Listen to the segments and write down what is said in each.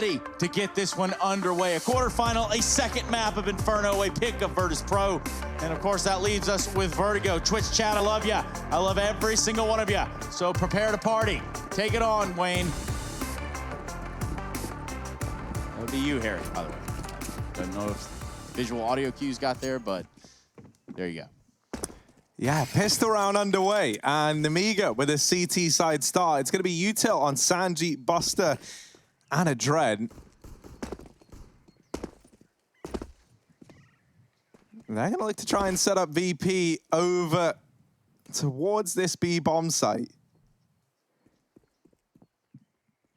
to get this one underway. A quarterfinal, a second map of Inferno, a pick of Virtus.pro. And of course, that leaves us with Vertigo. Twitch chat, I love ya. I love every single one of you. So prepare to party. Take it on, Wayne. That would be you, Harry, by the way. Don't know if visual audio cues got there, but there you go. Yeah, pistol round underway, and Nemiga with a CT side start. It's going to be Util on Sanji, Buster, and a Dread. They're going to look to try and set up VP over towards this B bomb site.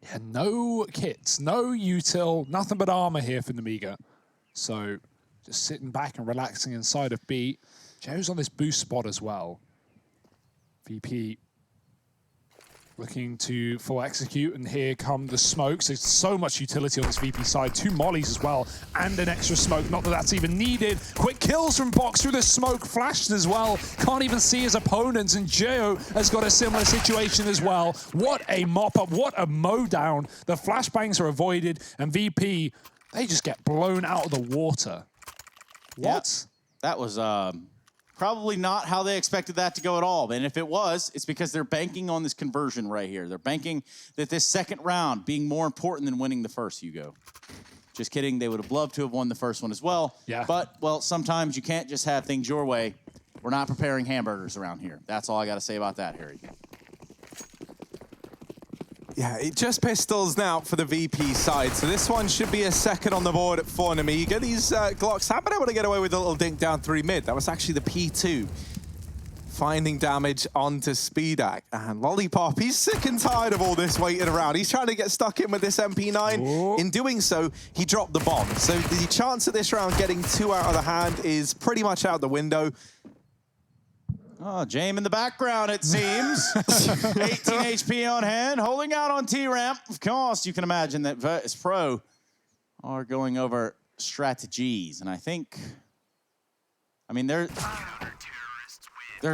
Yeah, no kits, no util, nothing but armor here for Nemiga. So just sitting back and relaxing inside of B. Joe's on this boost spot as well. VP looking to full execute, and here come the smokes. There's so much utility on this VP side. 2 mollies as well, and an extra smoke. Not that that's even needed. Quick kills from Box through the smoke, flashed as well. Can't even see his opponents, and Geo has got a similar situation as well. What a mop-up, what a mow-down. The flashbangs are avoided, and VP, they just get blown out of the water. What? Yeah, that was probably not how they expected that to go at all. And if it was, it's because they're banking on this conversion right here. They're banking that this second round being more important than winning the first, Hugo. Just kidding. They would have loved to have won the first one as well. Yeah. But, well, sometimes you can't just have things your way. We're not preparing hamburgers around here. That's all I got to say about that, Harry. Yeah, it just pistols now for the VP side. So this one should be a second on the board for Nemiga. These Glocks have been able to get away with a little dink down 3 mid. That was actually the P2. Finding damage onto Speedak. And Lollipop, he's sick and tired of all this waiting around. He's trying to get stuck in with this MP9. Ooh. In doing so, he dropped the bomb. So the chance of this round getting 2 out of the hand is pretty much out the window. Oh, James in the background, it seems. 18 HP on hand, holding out on T-Ramp. Of course, you can imagine that Virtus.pro are going over strategies. And I think, I mean, there's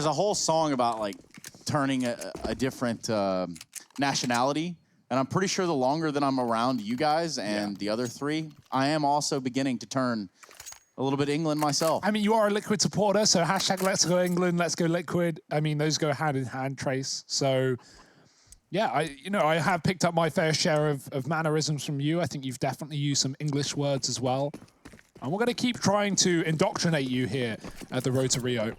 a whole song about, like, turning a different nationality. And I'm pretty sure the longer that I'm around you guys and the other 3, I am also beginning to turn a little bit England myself. I mean, you are a Liquid supporter, so hashtag Let's Go England, Let's Go Liquid. I mean, those go hand in hand, Trace. So, yeah, I have picked up my fair share of mannerisms from you. I think you've definitely used some English words as well. And we're going to keep trying to indoctrinate you here at the Road to Rio.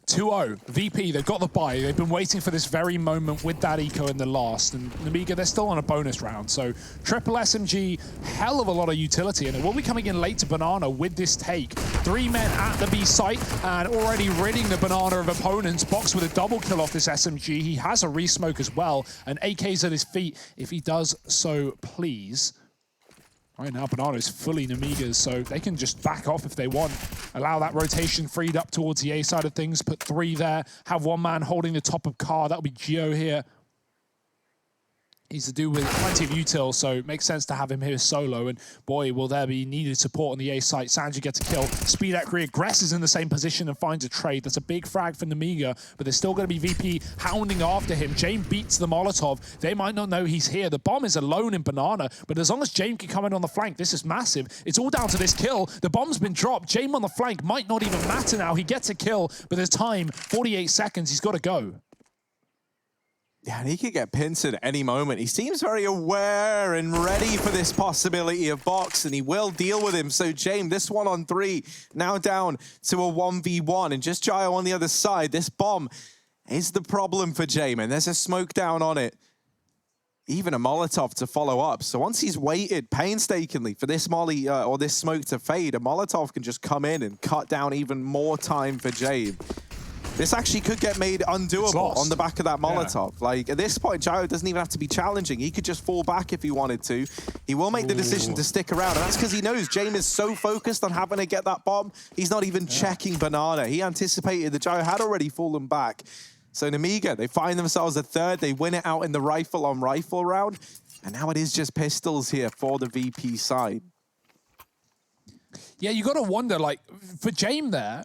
2-0, VP, they've got the buy. They've been waiting for this very moment with that eco in the last. And Nemiga, they're still on a bonus round. So triple SMG, hell of a lot of utility. And it will be coming in late to Banana with this take. 3 men at the B site and already ridding the Banana of opponents. Box with a double kill off this SMG. He has a resmoke as well. And AK's at his feet if he does so please. Right now, Banana is fully Nemiga's, so they can just back off if they want. Allow that rotation freed up towards the A side of things. Put 3 there. Have 1 man holding the top of car. That'll be Geo here. He's to do with plenty of util, so it makes sense to have him here solo. And boy, will there be needed support on the A site. Sanji gets a kill. Speedak reaggresses in the same position and finds a trade. That's a big frag for Nemiga, but there's still going to be VP hounding after him. James beats the Molotov. They might not know he's here. The bomb is alone in Banana, but as long as James can come in on the flank, this is massive. It's all down to this kill. The bomb's been dropped. James on the flank might not even matter now. He gets a kill, but there's time. 48 seconds. He's got to go. Yeah, and he could get pinched at any moment. He seems very aware and ready for this possibility of Box, and he will deal with him. So James, this 1-on-3, now down to a 1v1, and just Gio on the other side. This bomb is the problem for James, and there's a smoke down on it. Even a Molotov to follow up. So once he's waited painstakingly for this molly or this smoke to fade, a Molotov can just come in and cut down even more time for James. This actually could get made undoable on the back of that Molotov. Yeah. Like, at this point, Gyro doesn't even have to be challenging. He could just fall back if he wanted to. He will make the decision to stick around, and that's because he knows James is so focused on having to get that bomb, he's not even checking Banana. He anticipated that Gyro had already fallen back. So Nemiga, they find themselves a 3rd. They win it out in the rifle-on-rifle round, and now it is just pistols here for the VP side. Yeah, you got to wonder, like, for James there,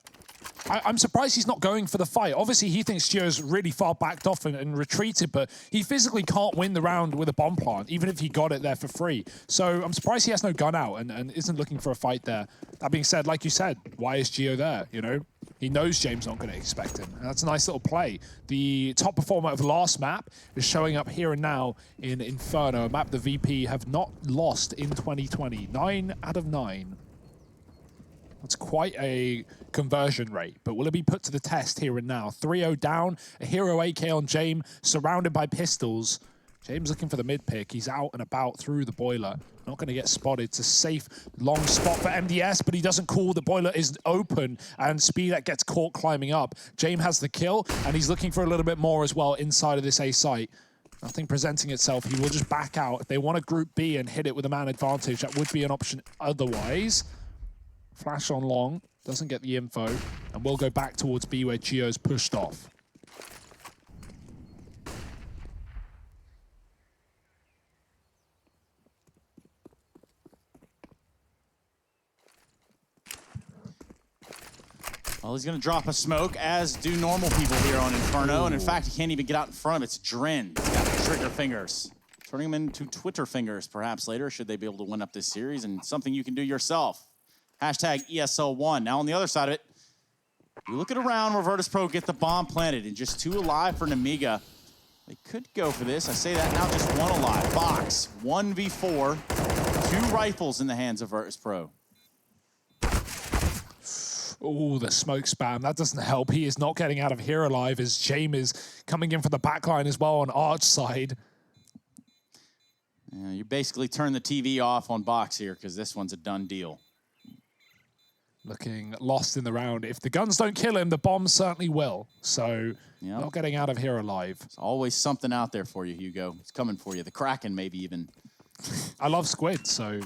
I'm surprised he's not going for the fight. Obviously, he thinks Gio's really far backed off and retreated, but he physically can't win the round with a bomb plant, even if he got it there for free. So I'm surprised he has no gun out and isn't looking for a fight there. That being said, like you said, why is Gio there, you know? He knows James not going to expect him. And that's a nice little play. The top performer of last map is showing up here and now in Inferno, a map the VP have not lost in 2020. 9 out of 9. That's quite a conversion rate, but will it be put to the test here and now? 3-0 down, a hero AK on James, surrounded by pistols. James looking for the mid pick. He's out and about through the boiler. Not going to get spotted. It's a safe, long spot for MDS, but he doesn't call. The boiler is open, and Speedak gets caught climbing up. James has the kill, and he's looking for a little bit more as well inside of this A site. Nothing presenting itself. He will just back out. If they want a group B and hit it with a man advantage, that would be an option otherwise. Flash on long, doesn't get the info, and we'll go back towards B where Gio's pushed off. Well, he's going to drop a smoke, as do normal people here on Inferno. And in fact, he can't even get out in front of it. It's Dren. He's got trigger fingers. Turning him into Twitter fingers, perhaps later, should they be able to win up this series. And something you can do yourself. Hashtag ESL1. Now, on the other side of it, you look at a round where Virtus.pro get the bomb planted and just 2 alive for Nemiga. They could go for this. I say that now, just 1 alive. Box, 1v4, 2 rifles in the hands of Virtus.pro. Oh, the smoke spam. That doesn't help. He is not getting out of here alive as James is coming in from the backline as well on Arch side. Yeah, you basically turn the TV off on Box here because this one's a done deal. Looking lost in the round. If the guns don't kill him, the bombs certainly will. So, not getting out of here alive. There's always something out there for you, Hugo. It's coming for you. The Kraken, maybe even. I love squid, so...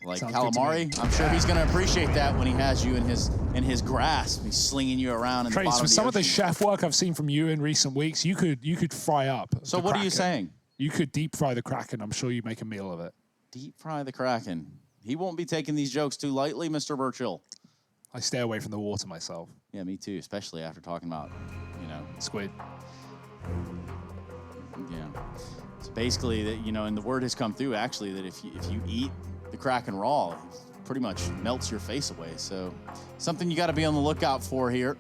Like calamari, I'm sure he's going to appreciate that when he has you in his grasp. He's slinging you around in the bottom of the some of the ocean. chef work I've seen from you in recent weeks, you could fry up. So what are you saying? You could deep fry the Kraken. I'm sure you make a meal of it. Deep fry the Kraken. He won't be taking these jokes too lightly, Mr. Burchill. I stay away from the water myself. Yeah, me too, especially after talking about, squid. Yeah. So basically, that and the word has come through actually that if you eat the Kraken raw, it pretty much melts your face away. So something you got to be on the lookout for here,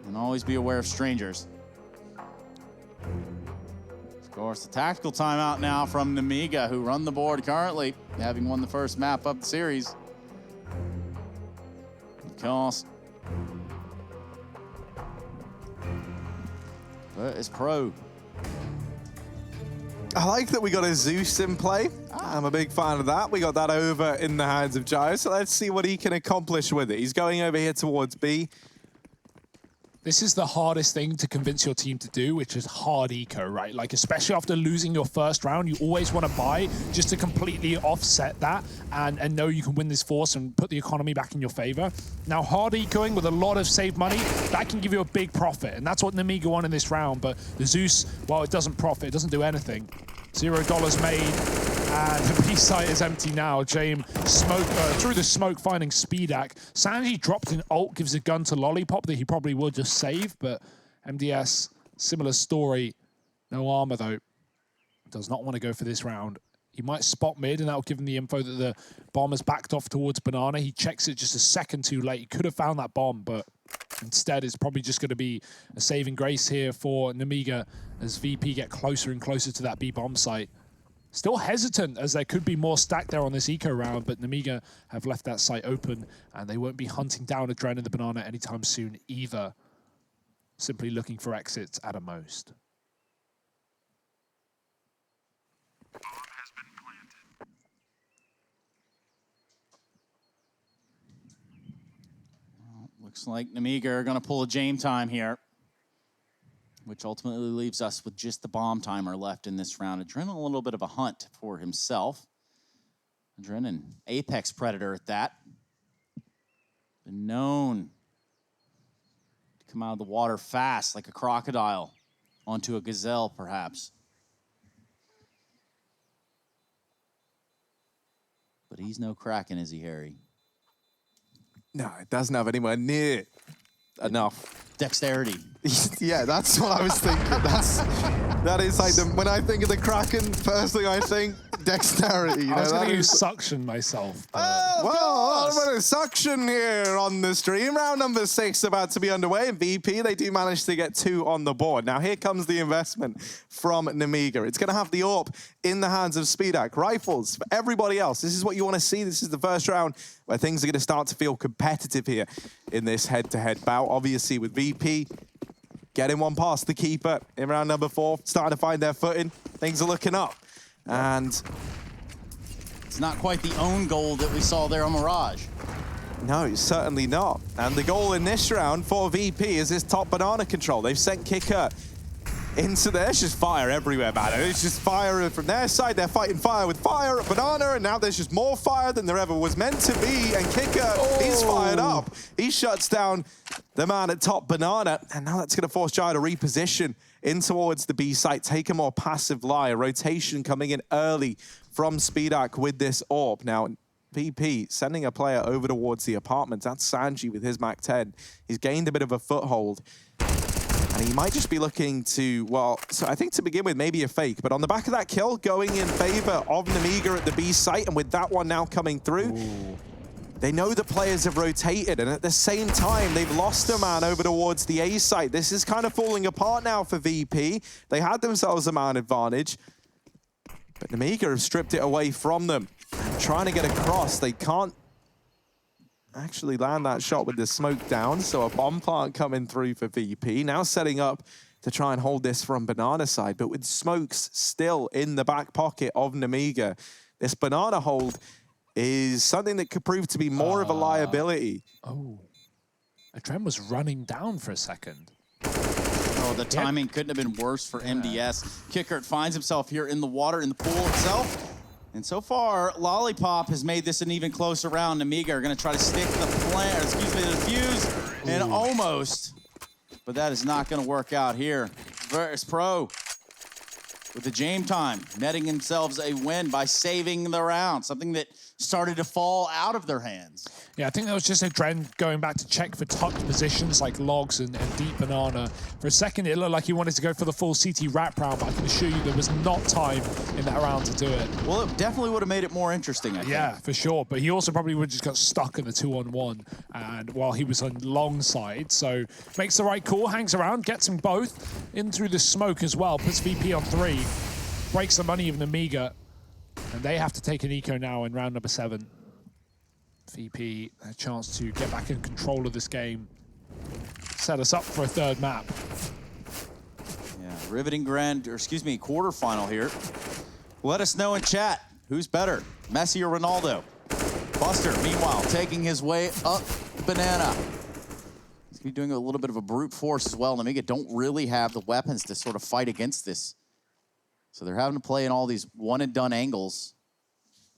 and always be aware of strangers. Of course, the tactical timeout now from Nemiga, who run the board currently, having won the first map of the series. Of course, Virtus.pro. I like that we got a Zeus in play. I'm a big fan of that. We got that over in the hands of Gio, so let's see what he can accomplish with it. He's going over here towards B. This is the hardest thing to convince your team to do, which is hard eco, right? Like, especially after losing your first round, you always want to buy just to completely offset that and know you can win this force and put the economy back in your favor. Now, hard ecoing with a lot of saved money, that can give you a big profit. And that's what Nemiga won in this round. But the Zeus, while it doesn't profit, it doesn't do anything. $0 made. And the B site is empty now. James through the smoke, finding Speedak. Sanji dropped an ult, gives a gun to Lollipop that he probably would just save, but MDS, similar story. No armor though. Does not want to go for this round. He might spot mid, and that will give him the info that the bomb has backed off towards Banana. He checks it just a second too late. He could have found that bomb, but instead it's probably just going to be a saving grace here for Nemiga as VP get closer and closer to that B bomb site. Still hesitant, as there could be more stacked there on this eco round, but Nemiga have left that site open, and they won't be hunting down a Dren in the Banana anytime soon either. Simply looking for exits at a most. Well, looks like Nemiga are going to pull a James time here, which ultimately leaves us with just the bomb timer left in this round. Adren a little bit of a hunt for himself. Adren, an apex predator at that. Been known to come out of the water fast like a crocodile onto a gazelle, perhaps. But he's no Kraken, is he, Harry? No, it doesn't have anywhere near enough. Dexterity. Yeah, that's what I was thinking. That is like when I think of the Kraken, first thing I think dexterity. I was going to use suction myself. Well, a bit of suction here on the stream. Round number 6 about to be underway. And VP, they do manage to get 2 on the board. Now here comes the investment from Nemiga. It's going to have the AWP in the hands of Speedak. Rifles for everybody else. This is what you want to see. This is the first round where things are going to start to feel competitive here in this head-to-head bout. Obviously with VP getting one past the keeper in round number 4, starting to find their footing. Things are looking up. And it's not quite the own goal that we saw there on Mirage. no, certainly not. And the goal in this round for VP is this top banana control. They've sent Kicker into there. It's just fire everywhere, man. It's just fire from their side. They're fighting fire with fire at banana, and now there's just more fire than there ever was meant to be. And Kicker, he's fired up. He shuts down the man at top banana, and now that's going to force Jai to reposition in towards the B site, take a more passive lie. A rotation coming in early from Speedak with this AWP. Now, VP sending a player over towards the apartments. That's Sanji with his Mac 10. He's gained a bit of a foothold. And he might just be looking to, well, so I think to begin with, maybe a fake. But on the back of that kill, going in favor of Nemiga at the B site, and with that one now coming through, they know the players have rotated, and at the same time, they've lost a man over towards the A site. This is kind of falling apart now for VP. They had themselves a man advantage, but Nemiga have stripped it away from them. Trying to get across, they can't actually land that shot with the smoke down, so a bomb plant coming through for VP. Now setting up to try and hold this from banana side, but with smokes still in the back pocket of Nemiga. This banana hold is something that could prove to be more of a liability. Oh, Adrem was running down for a second. Oh, the timing couldn't have been worse for MDS. Kicker finds himself here in the water, in the pool itself. And so far, Lollipop has made this an even closer round. Nemiga are going to try to stick the the fuse, and almost. But that is not going to work out here. Virtus.pro with the Jame time, netting themselves a win by saving the round, something that started to fall out of their hands. Yeah, I think that was just Adren going back to check for tucked positions like logs and deep banana. For a second, it looked like he wanted to go for the full CT wrap round, but I can assure you there was not time in that round to do it. Well, it definitely would have made it more interesting, I think. Yeah, for sure. But he also probably would have just got stuck in the 2-on-1 and while he was on long side. So makes the right call, hangs around, gets them both in through the smoke as well, puts VP on 3, breaks the money of Nemiga. And they have to take an eco now in round number 7. VP a chance to get back in control of this game. Set us up for a 3rd map. Yeah, riveting quarterfinal here. Let us know in chat, who's better, Messi or Ronaldo? Buster, meanwhile, taking his way up banana. He's gonna be doing a little bit of a brute force as well. Nemiga don't really have the weapons to sort of fight against this. So they're having to play in all these one-and-done angles.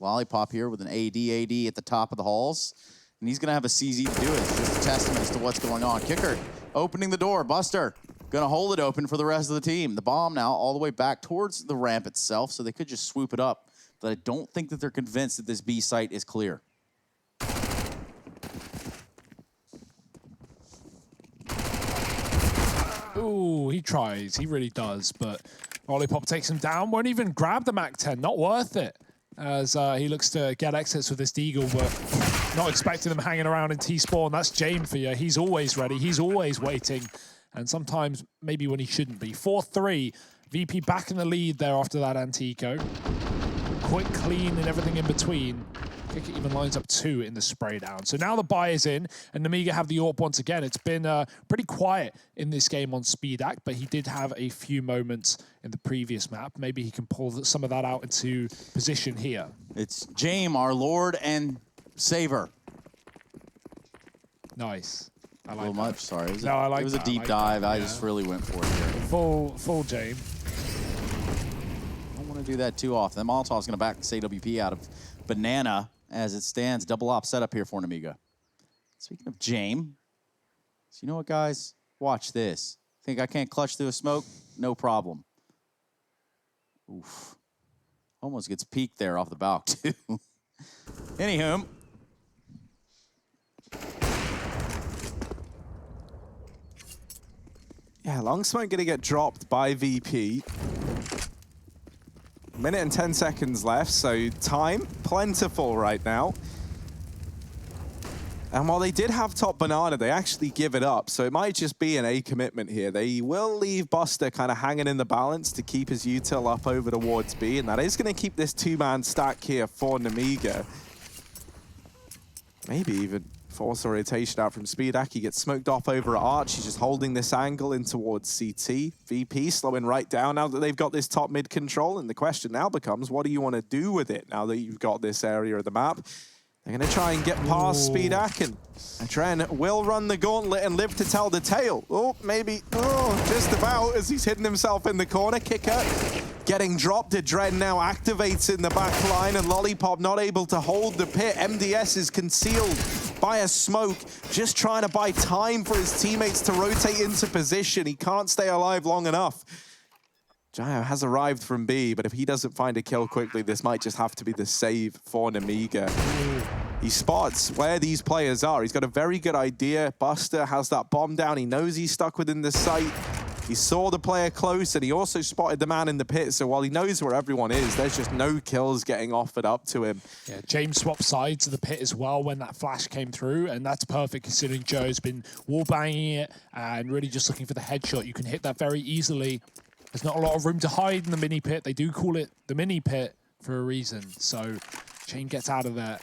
Lollipop here with an AD at the top of the halls. And he's going to have a CZ to do it. It's just a testament as to what's going on. Kicker opening the door. Buster going to hold it open for the rest of the team. The bomb now all the way back towards the ramp itself, so they could just swoop it up. But I don't think that they're convinced that this B site is clear. Ooh, he tries. He really does, but Lollipop takes him down. Won't even grab the Mac 10. Not worth it. As he looks to get exits with this Deagle, but not expecting them hanging around in T-spawn. That's Jame for you. He's always ready. He's always waiting. And sometimes maybe when he shouldn't be. 4-3. VP back in the lead there after that anti-eco. Quick, clean, and everything in between. Kicker even lines up 2 in the spray down. So now the buy is in, and Nemiga have the AWP once again. It's been pretty quiet in this game on Speedak, but he did have a few moments in the previous map. Maybe he can pull some of that out into position here. It's Jame, our Lord and Saver. Nice. I like a little that. Much, sorry. It was a deep dive. I just really went for it here. Full Jame. I don't want to do that too often. Molotov's going to back this AWP out of banana. As it stands, double op setup here for Nemiga. Speaking of Jame, so you know what, guys? Watch this. Think I can't clutch through a smoke? No problem. Oof. Almost gets peeked there off the balk, too. Anywho. Yeah, long smoke going to get dropped by VP. Minute and 10 seconds left, so time plentiful right now. And while they did have top banana, they actually give it up. So it might just be an A commitment here. They will leave Buster kind of hanging in the balance to keep his util up over towards B. And that is going to keep this two-man stack here for Nemiga. Maybe even force a rotation out from Speed. Aki gets smoked off over at Arch. He's just holding this angle in towards CT. VP slowing right down now that they've got this top mid control. And the question now becomes, what do you want to do with it now that you've got this area of the map? They're going to try and get past Speedak, and Dren will run the gauntlet and live to tell the tale. Oh, maybe, just about, as he's hidden himself in the corner. Kicker getting dropped. Dren now activates in the back line, and Lollipop not able to hold the pit. MDS is concealed by a smoke, just trying to buy time for his teammates to rotate into position. He can't stay alive long enough. Jayo has arrived from B, but if he doesn't find a kill quickly, this might just have to be the save for Nemiga. He spots where these players are. He's got a very good idea. Buster has that bomb down. He knows he's stuck within the site. He saw the player close, and he also spotted the man in the pit. So while he knows where everyone is, there's just no kills getting offered up to him. Yeah, James swapped sides of the pit as well when that flash came through, and that's perfect considering Joe's been wallbanging it and really just looking for the headshot. You can hit that very easily. There's not a lot of room to hide in the mini pit. They do call it the mini pit for a reason. So Chain gets out of there.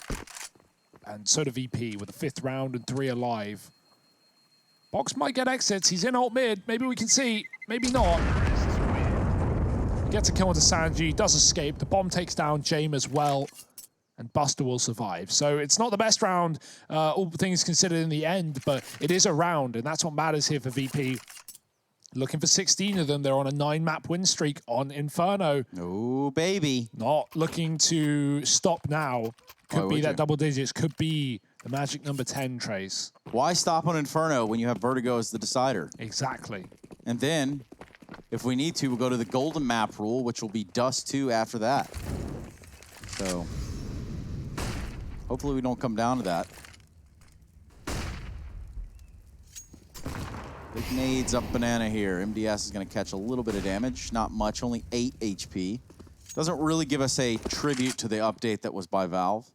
And so do VP with the 5th round and 3 alive. Box might get exits. He's in alt mid. Maybe we can see. Maybe not. Gets a kill into Sanji. Does escape. The bomb takes down James as well. And Buster will survive. So it's not the best round, all things considered in the end. But it is a round. And that's what matters here for VP. Looking for 16 of them. They're on a 9-map win streak on Inferno. Oh, baby. Not looking to stop now. Could be that double digits. Could be the magic number 10, Trace. Why stop on Inferno when you have Vertigo as the decider? Exactly. And then, if we need to, we'll go to the golden map rule, which will be Dust 2 after that. So, hopefully we don't come down to that. Big nades up banana here. MDS is going to catch a little bit of damage. Not much, only 8 HP. Doesn't really give us a tribute to the update that was by Valve.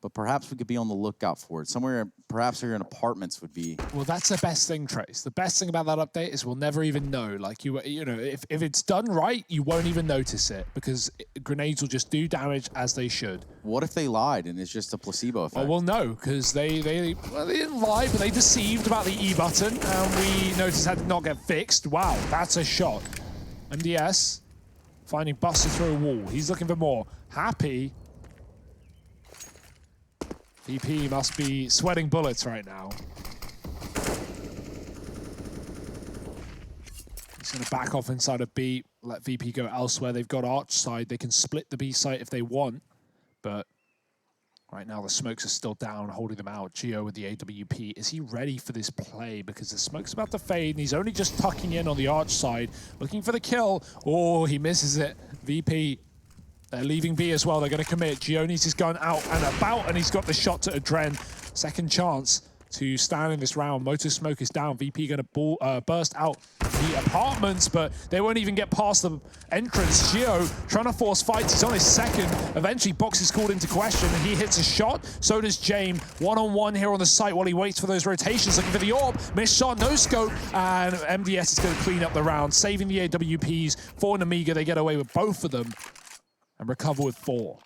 But perhaps we could be on the lookout for it. Somewhere, perhaps here in apartments would be. Well, that's the best thing, Trace. The best thing about that update is we'll never even know. Like, you know, if it's done right, you won't even notice it because grenades will just do damage as they should. What if they lied and it's just a placebo effect? Well, we'll know because they didn't lie, but they deceived about the E button, and we noticed that did not get fixed. Wow, that's a shot. MDS finding Buster through a wall. He's looking for more. Happy. VP must be sweating bullets right now. He's going to back off inside of B, let VP go elsewhere. They've got Arch side. They can split the B site if they want, but right now the smokes are still down, holding them out. Geo with the AWP. Is he ready for this play? Because the smoke's about to fade, and he's only just tucking in on the Arch side, looking for the kill. Oh, he misses it. VP. They're leaving B as well. They're going to commit. Gio needs his gun out and about, and he's got the shot to Adren. Second chance to stand in this round. Motor Smoke is down. VP going to burst out the apartments, but they won't even get past the entrance. Gio trying to force fights. He's on his second. Eventually, Box is called into question, and he hits a shot. So does James. One-on-one here on the site while he waits for those rotations, looking for the orb. Missed shot, no scope, and MDS is going to clean up the round, saving the AWPs for Nemiga. They get away with both of them and recover with 4.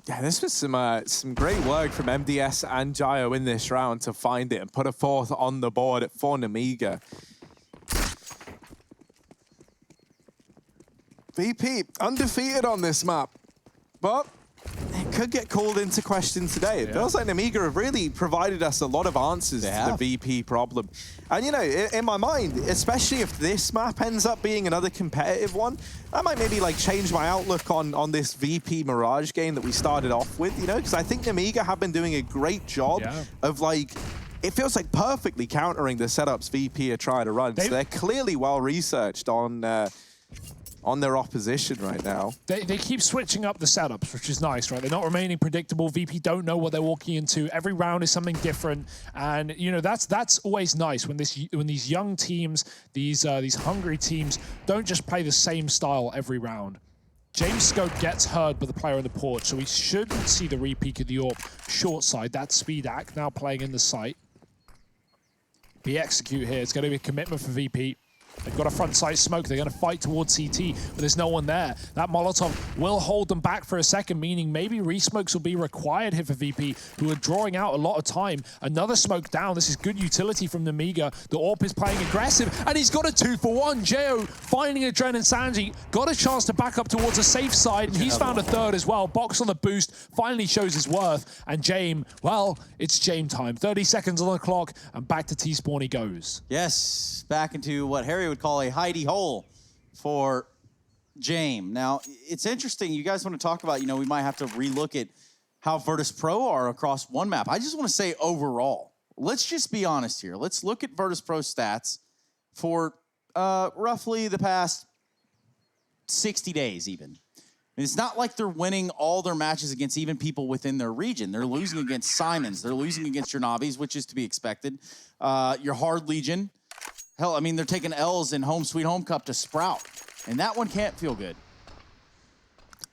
Yeah, this was some great work from MDS and Jayo in this round to find it and put a 4th on the board for Nemiga. VP undefeated on this map, but it could get called into question today. It feels like Nemiga have really provided us a lot of answers to the VP problem. And, you know, in my mind, especially if this map ends up being another competitive one, I might maybe, like, change my outlook on this VP Mirage game that we started off with, you know, because I think Nemiga have been doing a great job of, like, it feels like perfectly countering the setups VP are trying to run. So they're clearly well-researched on on their opposition right now. They keep switching up the setups, which is nice, right? They're not remaining predictable. VP don't know what they're walking into. Every round is something different, and you know that's always nice when these young teams, these hungry teams, don't just play the same style every round. James Scope gets heard by the player on the porch, so we shouldn't see the repeak of the AWP short side. That's Speedak now playing in the site. Be execute here. It's going to be a commitment for VP. They've got a front side smoke. They're going to fight towards CT, but there's no one there. That Molotov will hold them back for a second, meaning maybe resmokes will be required here for VP, who are drawing out a lot of time. Another smoke down. This is good utility from Nemiga. The AWP is playing aggressive, and he's got a 2-for-1. Jo finding Adren and Sanji. Got a chance to back up towards a safe side, and he's found a third as well. Box on the boost finally shows his worth, and Jame, well, it's Jame time. 30 seconds on the clock, and back to T-Spawn he goes. Yes, back into what Harry would call a hidey hole for Jame. Now, it's interesting. You guys want to talk about, you know, we might have to relook at how Virtus.pro are across one map. I just want to say overall, let's just be honest here. Let's look at Virtus.pro stats for roughly the past 60 days even. It's not like they're winning all their matches against even people within their region. They're losing against Simons. They're losing against your Navis, which is to be expected. Your Hard Legion. Hell, I mean, they're taking L's in Home Sweet Home Cup to Sprout. And that one can't feel good.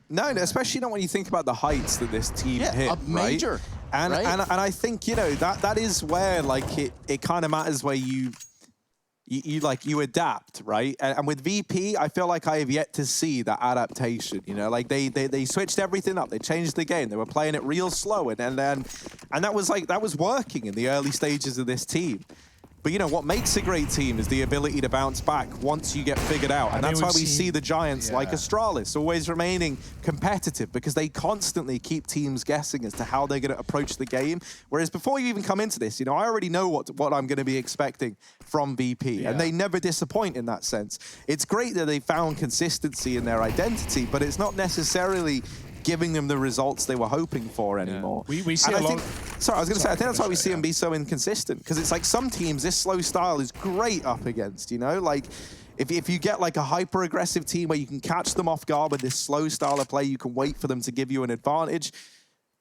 No, especially not when you think about the heights that this team hit, a major, right? And I think, you know, that is where, like, it kind of matters where you adapt, right? And with VP, I feel like I have yet to see that adaptation. You know, like they switched everything up. They changed the game. They were playing it real slow, and that was working in the early stages of this team. But you know what makes a great team is the ability to bounce back once you get figured out, and that's why we see the Giants like Astralis always remaining competitive, because they constantly keep teams guessing as to how they're going to approach the game. Whereas before you even come into this, you know, I already know what I'm going to be expecting from VP, and they never disappoint in that sense. It's great that they found consistency in their identity, but it's not necessarily giving them the results they were hoping for anymore. We see and I think that's why we see them be so inconsistent, because it's like some teams, this slow style is great up against, you know? Like, if you get like a hyper-aggressive team where you can catch them off guard with this slow style of play, you can wait for them to give you an advantage.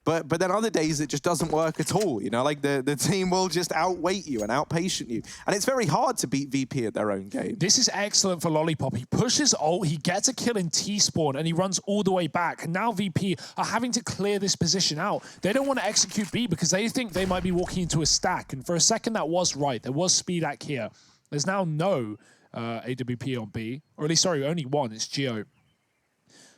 But then other days it just doesn't work at all, you know? Like the team will just outweight you and outpatient you. And it's very hard to beat VP at their own game. This is excellent for Lollipop. He pushes ult, he gets a kill in T-Spawn, and he runs all the way back. And now VP are having to clear this position out. They don't want to execute B because they think they might be walking into a stack. And for a second that was right. There was Speedak here. There's now no AWP on B. Or at least, sorry, only one. It's Geo.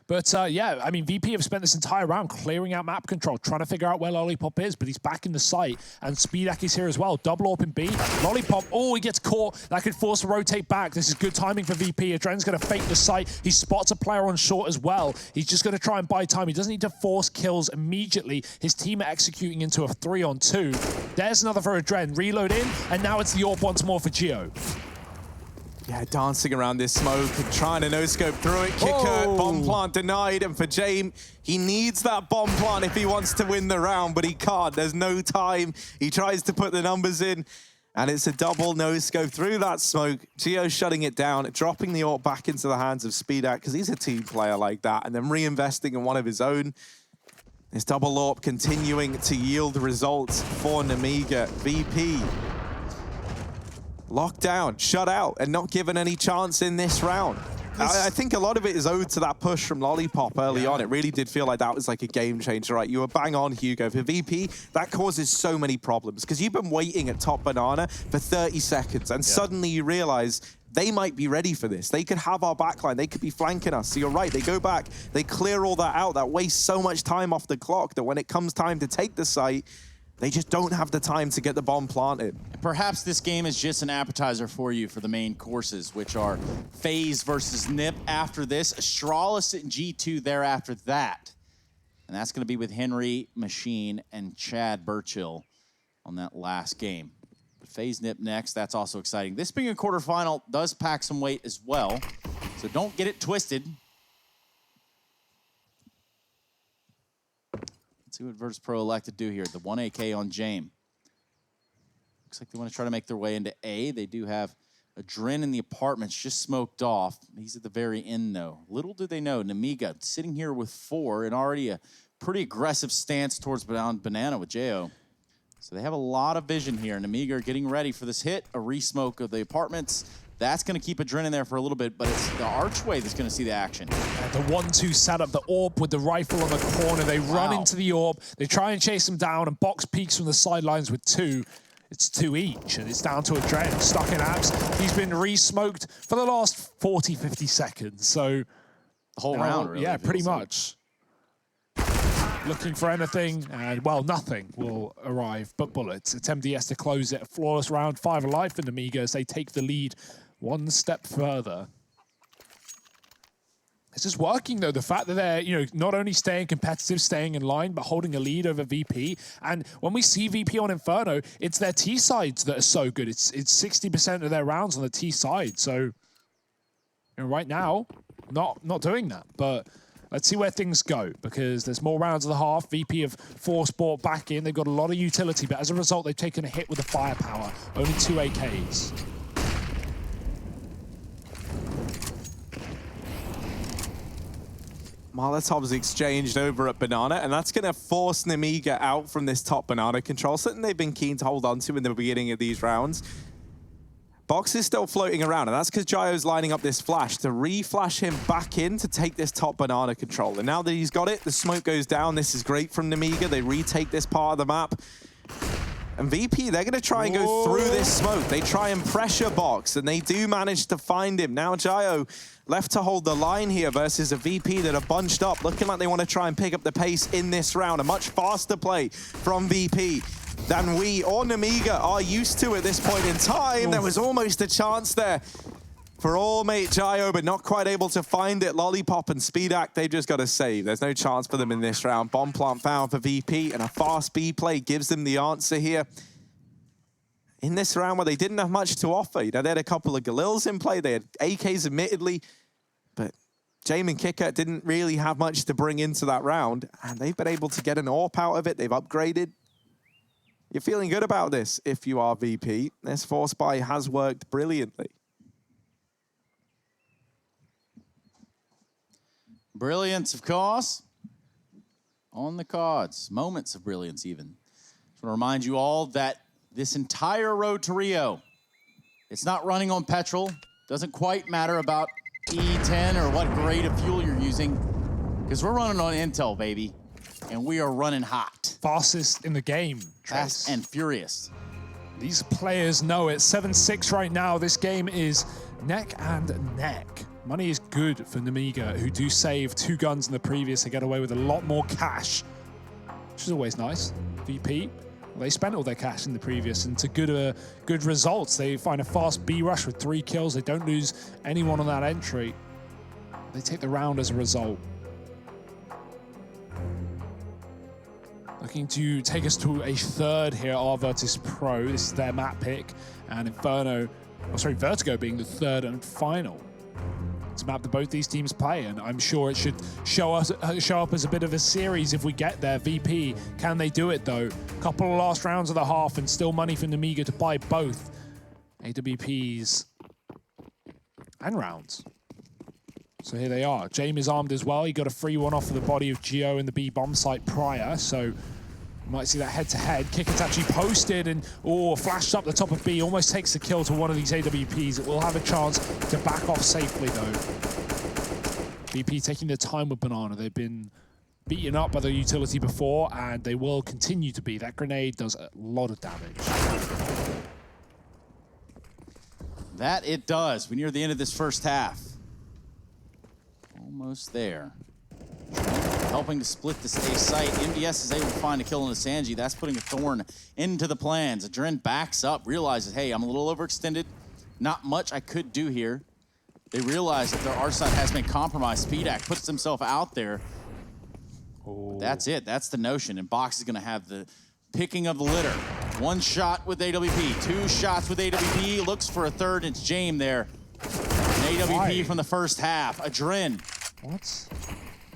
But yeah, I mean, VP have spent this entire round clearing out map control, trying to figure out where Lollipop is, but he's back in the site, and Speedak is here as well. Double AWP in B. Lollipop, oh, he gets caught. That could force a rotate back. This is good timing for VP. Adren's going to fake the site. He spots a player on short as well. He's just going to try and buy time. He doesn't need to force kills immediately. His team are executing into a 3-on-2. There's another for Adren. Reload in, and now it's the AWP once more for Geo. Yeah, dancing around this smoke and trying to no-scope through it. Kicker, bomb plant denied. And for Jame, he needs that bomb plant if he wants to win the round, but he can't. There's no time. He tries to put the numbers in, and it's a double no-scope through that smoke. Geo shutting it down, dropping the AWP back into the hands of Speedak, because he's a team player like that, and then reinvesting in one of his own. This double AWP continuing to yield results for Nemiga. VP locked down, shut out, and not given any chance in this round. I think a lot of it is owed to that push from Lollipop early on. It really did feel like that was like a game changer, right? You were bang on, Hugo. For VP, that causes so many problems, because you've been waiting at top banana for 30 seconds, and suddenly you realize they might be ready for this. They could have our backline. They could be flanking us. So you're right, they go back, they clear all that out. That wastes so much time off the clock that when it comes time to take the site, they just don't have the time to get the bomb planted. Perhaps this game is just an appetizer for you for the main courses, which are FaZe versus NiP after this, Astralis and G2 thereafter that. And that's going to be with Henry, Machine, and Chad Burchill on that last game. But FaZe NiP next, that's also exciting. This being a quarterfinal does pack some weight as well, so don't get it twisted. See what Virtus.pro elect to do here. The 1 AK on Jame. Looks like they want to try to make their way into A. They do have Adren in the apartments just smoked off. He's at the very end, though. Little do they know, Nemiga sitting here with 4 and already a pretty aggressive stance towards Banana with Jo. So they have a lot of vision here. Nemiga getting ready for this hit, a re-smoke of the apartments. That's going to keep Adren in there for a little bit, but it's the archway that's going to see the action. The 1-2 setup, the AWP with the rifle on the corner. They run into the AWP. They try and chase him down, and Box peeks from the sidelines with 2. It's 2 each, and it's down to Adren, stuck in abs. He's been re-smoked for the last 40, 50 seconds. So the whole round, really. Yeah, pretty much. Looking for anything, and, well, nothing will arrive but bullets. It's MDS to close it. A flawless round, 5 alive for Nemiga as they take the lead one step further. It's just working, though. The fact that they're, you know, not only staying competitive, staying in line, but holding a lead over VP. And when we see VP on Inferno, it's their T sides that are so good. It's 60% of their rounds on the T side. So, you know, right now, not doing that. But let's see where things go, because there's more rounds of the half. VP have forced bought back in. They've got a lot of utility, but as a result, they've taken a hit with the firepower. Only 2 AKs. Molotovs exchanged over at Banana, and that's going to force Nemiga out from this top Banana control, something they've been keen to hold on to in the beginning of these rounds. Box is still floating around, and that's because Jayo's lining up this flash to re-flash him back in to take this top Banana control. And now that he's got it, the smoke goes down. This is great from Nemiga. They retake this part of the map. And VP, they're going to try and go through this smoke. They try and pressure Box, and they do manage to find him. Now Jayo left to hold the line here versus a VP that are bunched up, looking like they want to try and pick up the pace in this round. A much faster play from VP than we or Nemiga are used to at this point in time. There was almost a chance there for all-mate Jayo, but not quite able to find it. Lollipop and Speedak, they've just got to save. There's no chance for them in this round. Bomb plant found for VP, and a fast B play gives them the answer here. In this round where they didn't have much to offer. You know, they had a couple of Galils in play. They had AKs, admittedly, but Jaime and Kicker didn't really have much to bring into that round, and they've been able to get an AWP out of it. They've upgraded. You're feeling good about this if you are VP. This force buy has worked brilliantly. Brilliance, of course, on the cards. Moments of brilliance, even. Just want to remind you all that this entire road to Rio, it's not running on petrol. Doesn't quite matter about E10 or what grade of fuel you're using, because we're running on Intel, baby, and we are running hot. Fastest in the game, Fast and furious. These players know it. 7-6 right now. This game is neck and neck. Money is good for Nemiga, who do save 2 guns in the previous. They get away with a lot more cash, which is always nice. VP, well, they spent all their cash in the previous, and to good results. They find a fast B rush with 3 kills. They don't lose anyone on that entry. They take the round as a result. Looking to take us to a third here are Virtus.pro. This is their map pick, and Inferno, Vertigo being the third and final. It's a map that both these teams play, and I'm sure it should show up as a bit of a series if we get there. VP, can they do it though? Couple of last rounds of the half, and still money for Nemiga to buy both AWPs and rounds. So here they are. Jaime is armed as well. He got a free one off of the body of Geo in the B bomb site prior, so we might see that head-to-head. Kicker's actually posted and, flashed up the top of B. Almost takes the kill to one of these AWPs. It will have a chance to back off safely, though. VP taking their time with Banana. They've been beaten up by the utility before, and they will continue to be. That grenade does a lot of damage. That it does. We're near the end of this first half. Almost there. Helping to split this A site. MDS is able to find a kill on the Sanji. That's putting a thorn into the plans. Adren backs up, realizes, hey, I'm a little overextended. Not much I could do here. They realize that their R side has been compromised. Speedak puts himself out there. That's it. That's the notion. And Box is going to have the picking of the litter. 1 shot with AWP, 2 shots with AWP. Looks for a third. It's Jaime there. An AWP from the first half. Adren. What?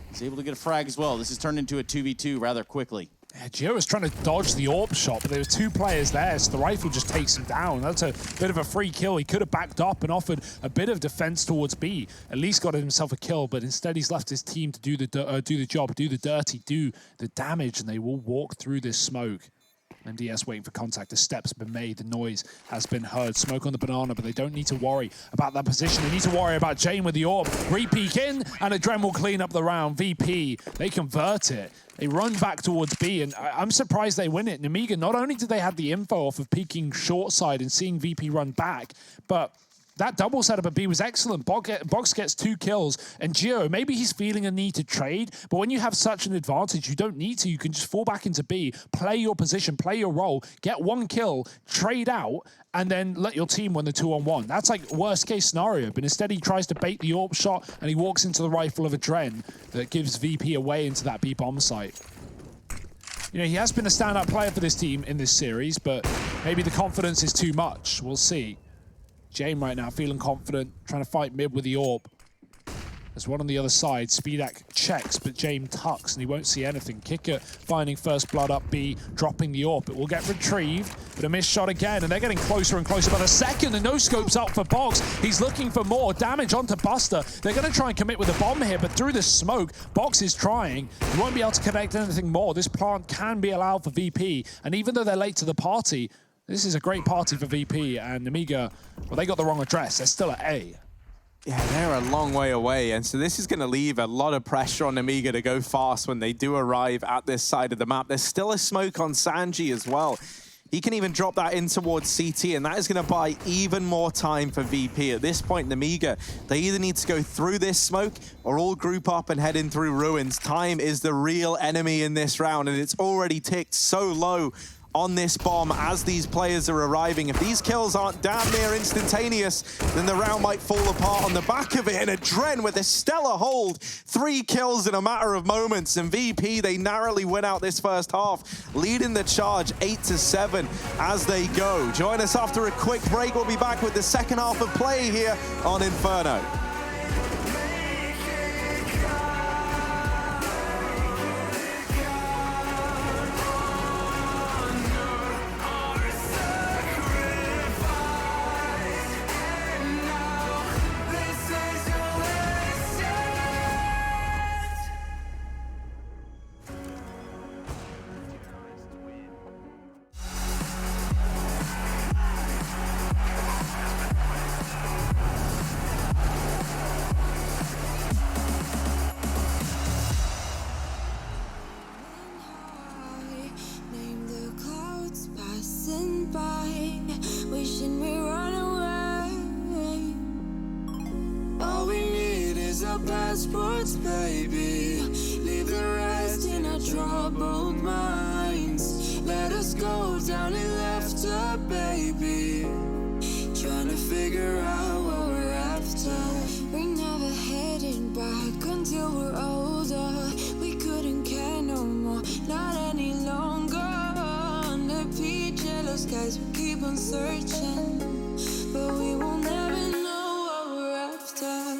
He's able to get a frag as well. This has turned into a 2v2 rather quickly. Yeah, Gio was trying to dodge the AWP shot, but there was 2 players there, so the rifle just takes him down. That's a bit of a free kill. He could have backed up and offered a bit of defense towards B, at least got himself a kill, but instead he's left his team to do the job, do the dirty, do the damage, and they will walk through this smoke. MDS waiting for contact. The steps have been made. The noise has been heard. Smoke on the banana, but they don't need to worry about that position. They need to worry about Jane with the AWP. Re-peek in, and Adren will clean up the round. VP, they convert it. They run back towards B, and I'm surprised they win it. Nemiga, not only did they have the info off of peeking short side and seeing VP run back, but that double setup at B was excellent. Box gets 2 kills. And Gio, maybe he's feeling a need to trade, but when you have such an advantage, you don't need to. You can just fall back into B, play your position, play your role, get 1 kill, trade out, and then let your team win the 2-on-1. That's like worst case scenario, but instead he tries to bait the AWP shot, and he walks into the rifle of Adren that gives VP away into that B bomb site. You know, he has been a standout player for this team in this series, but maybe the confidence is too much. We'll see. Jame right now feeling confident, trying to fight mid with the AWP. There's one on the other side. Speedak checks, but Jame tucks, and he won't see anything. Kicker finding first blood up B, dropping the AWP. It will get retrieved, but a missed shot again, and they're getting closer and closer. By the second, the no-scope's up for Box. He's looking for more damage onto Buster. They're going to try and commit with a bomb here, but through the smoke, Box is trying. He won't be able to connect anything more. This plant can be allowed for VP, and even though they're late to the party, this is a great party for VP, and Nemiga, well, they got the wrong address. They're still at A. Yeah, they're a long way away, and so this is going to leave a lot of pressure on Nemiga to go fast when they do arrive at this side of the map. There's still a smoke on Sanji as well. He can even drop that in towards CT, and that is going to buy even more time for VP. At this point, Nemiga, they either need to go through this smoke or all group up and head in through ruins. Time is the real enemy in this round, and it's already ticked so low on this bomb as these players are arriving. If these kills aren't damn near instantaneous, then the round might fall apart on the back of it. And Adren with a stellar hold, 3 kills in a matter of moments. And VP, they narrowly win out this first half, leading the charge 8-7 as they go. Join us after a quick break. We'll be back with the second half of play here on Inferno. Passports, baby. Leave the rest in our troubled minds. Let us go down and left her, baby. Trying to figure out what we're after. We never heading back until we're older. We couldn't care no more, not any longer. Under peach yellow skies, we keep on searching, but we will never know what we're after.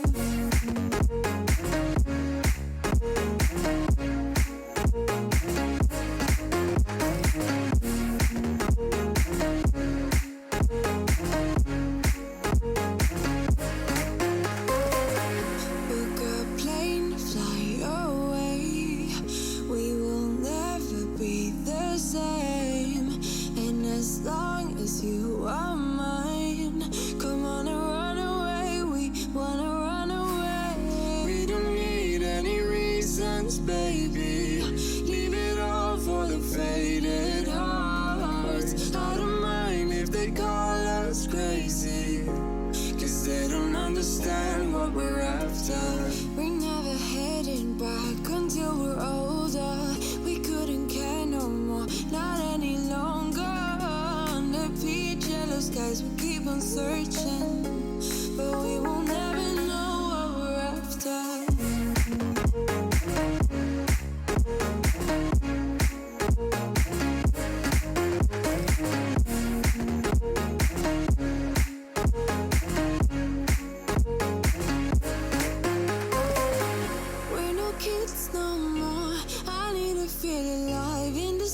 Baby, leave it all for the faded hearts. I don't mind if they call us crazy, cause they don't understand what we're after. We're never heading back until we're older. We couldn't care no more, not any longer. Under peach yellow skies, we keep on searching, but we will never know what we're after. We're no kids no more. I need to feel alive in the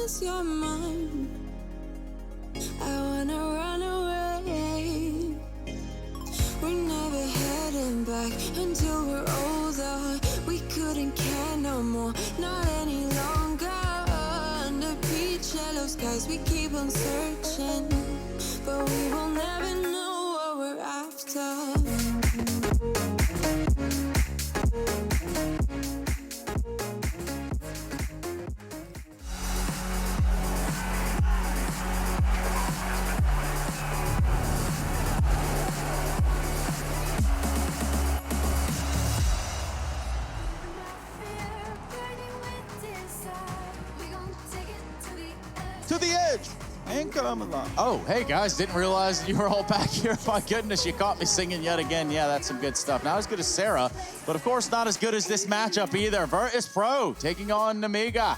as you're mine. I wanna run away. We're never heading back until we're older. We couldn't care no more, not any longer. Under peach yellow skies, we keep on searching, but we will never know what we're after. To the edge and come along. Oh, hey guys, didn't realize you were all back here. My goodness, you caught me singing yet again. Yeah, that's some good stuff. Not as good as Sarah, but of course not as good as this matchup either. Virtus.pro taking on Nemiga.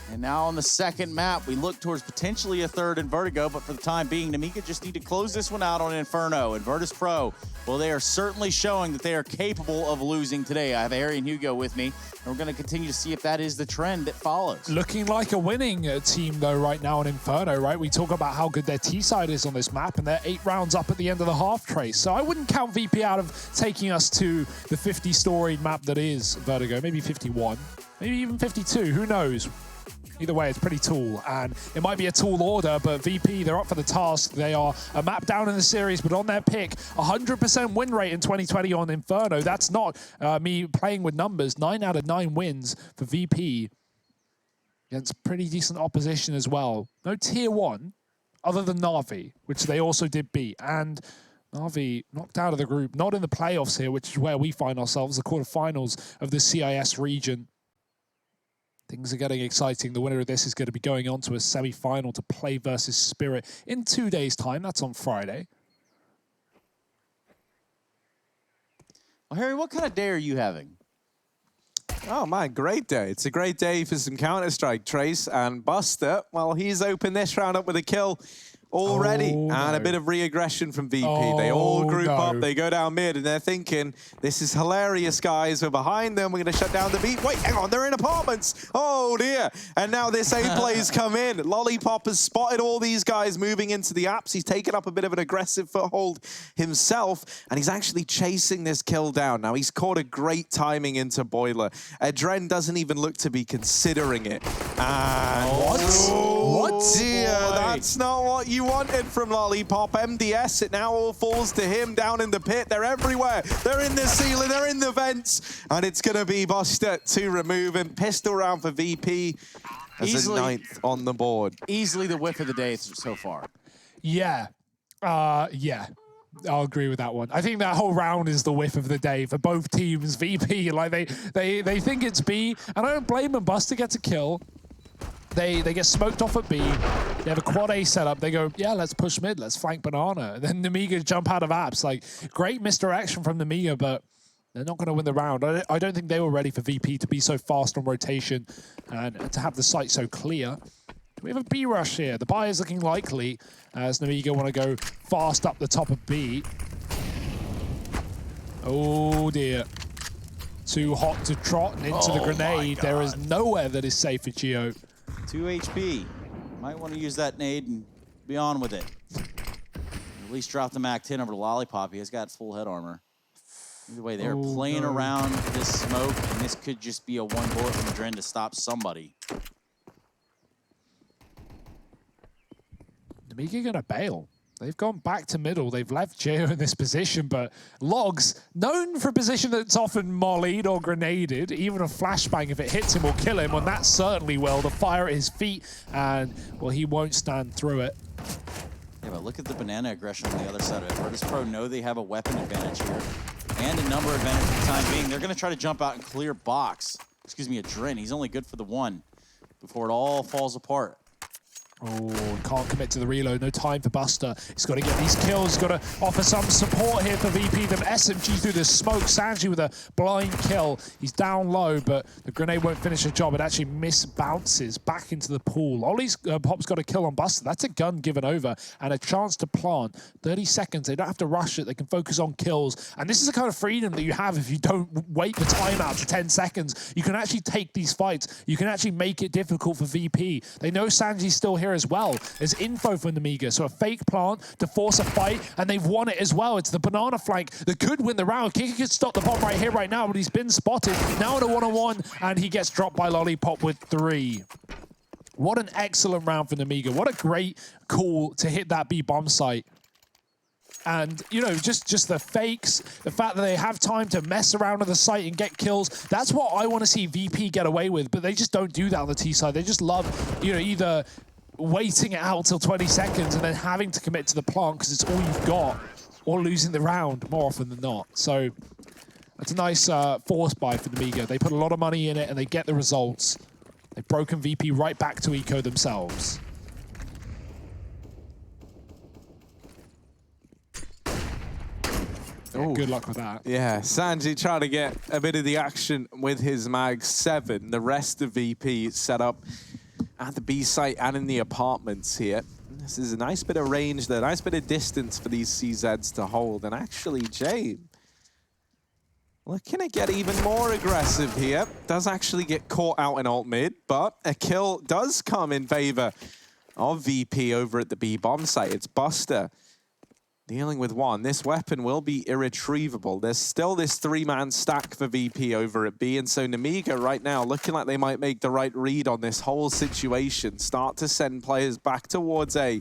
And now on the second map, we look towards potentially a third in Vertigo, but for the time being, Nemiga just need to close this one out on Inferno. And Virtus.pro, well, they are certainly showing that they are capable of losing today. I have Harry and Hugo with me, and we're going to continue to see if that is the trend that follows. Looking like a winning team, though, right now on Inferno, right? We talk about how good their T-side is on this map, and they're 8 rounds up at the end of the half trace. So I wouldn't count VP out of taking us to the 50-storied map that is Vertigo. Maybe 51, maybe even 52, who knows? Either way, it's pretty tall, and it might be a tall order, but VP, they're up for the task. They are a map down in the series, but on their pick, 100% win rate in 2020 on Inferno. That's not me playing with numbers. 9 out of 9 wins for VP against pretty decent opposition as well. No tier 1, other than Na'Vi, which they also did beat. And Na'Vi knocked out of the group, not in the playoffs here, which is where we find ourselves, the quarterfinals of the CIS region. Things are getting exciting. The winner of this is going to be going on to a semi-final to play versus Spirit in 2 days' time. That's on Friday. Well, Harry, what kind of day are you having? Oh man, great day. It's a great day for some Counter-Strike. Trace and Buster, well, he's opened this round up with a kill already, and a bit of re-aggression from VP. They all group up, they go down mid, and they're thinking, this is hilarious, guys. We're behind them, we're going to shut down the beat. Wait, hang on, they're in apartments. Oh dear. And now this A-play's come in. Lollipop has spotted all these guys moving into the apps. He's taken up a bit of an aggressive foothold himself, and he's actually chasing this kill down. Now, he's caught a great timing into Boiler. Adren doesn't even look to be considering it. And what? Dear, that's not what you wanted from Lollipop. MDS, it now all falls to him down in the pit. They're everywhere. They're in the ceiling, they're in the vents, and it's going to be Buster to remove him. Pistol round for VP as Easily, a 9th on the board. Easily the whiff of the day so far. Yeah. Yeah. I'll agree with that one. I think that whole round is the whiff of the day for both teams. VP, like they think it's B, and I don't blame them. Buster gets a kill. They get smoked off at B. They have a quad A setup. They go, yeah, let's push mid. Let's flank Banana. And then Nemiga jump out of apps. Like, great misdirection from Nemiga, but they're not going to win the round. I don't think they were ready for VP to be so fast on rotation and to have the site so clear. We have a B rush here. The buy is looking likely as Nemiga want to go fast up the top of B. Oh dear. Too hot to trot and into the grenade. There is nowhere that is safe for Geo. 2 HP. Might want to use that nade and be on with it. At least drop the Mac 10 over to Lollipop. He has got full head armor. Either way, they're playing around this smoke, and this could just be a one bullet from Dren to stop somebody. Nemiga gonna bail. They've gone back to middle. They've left Geo in this position, but Logs, known for a position that's often mollied or grenaded, even a flashbang, if it hits him, will kill him, and that certainly will. The fire at his feet, and, well, he won't stand through it. Yeah, but look at the banana aggression on the other side of it. Virtus.pro know they have a weapon advantage here, and a number advantage for the time being. They're going to try to jump out and clear box. Excuse me, a Dren. He's only good for the one before it all falls apart. Oh, can't commit to the reload. No time for Buster. He's got to get these kills. He's got to offer some support here for VP. The SMG through the smoke. Sanji with a blind kill. He's down low, but the grenade won't finish the job. It actually misbounces back into the pool. Ollie's Pop's got a kill on Buster. That's a gun given over and a chance to plant. 30 seconds. They don't have to rush it. They can focus on kills. And this is the kind of freedom that you have if you don't wait the timeout to 10 seconds. You can actually take these fights. You can actually make it difficult for VP. They know Sanji's still here as well. There's info from Nemiga, so a fake plant to force a fight, and they've won it as well. It's the banana flank that could win the round. Kiki could stop the bomb right here, right now, but he's been spotted. Now in a one-on-one, and he gets dropped by Lollipop with 3. What an excellent round for Nemiga. What a great call to hit that B bomb site. And, you know, just the fakes, the fact that they have time to mess around on the site and get kills, that's what I want to see VP get away with, but they just don't do that on the T side. They just love, you know, either waiting it out till 20 seconds and then having to commit to the plant because it's all you've got, or losing the round more often than not. So that's a nice force buy for Nemiga. They put a lot of money in it and they get the results. They've broken VP right back to eco themselves. Yeah, good luck with that. Yeah, Sanji trying to get a bit of the action with his mag 7. The rest of VP set up at the B site and in the apartments here. This is a nice bit of range there, nice bit of distance for these CZs to hold. And actually, James looking to get even more aggressive here. Does actually get caught out in alt mid, but a kill does come in favor of VP over at the B bomb site. It's Buster dealing with 1. This weapon will be irretrievable. There's still this 3-man stack for VP over at B, and so Nemiga right now looking like they might make the right read on this whole situation, start to send players back towards A.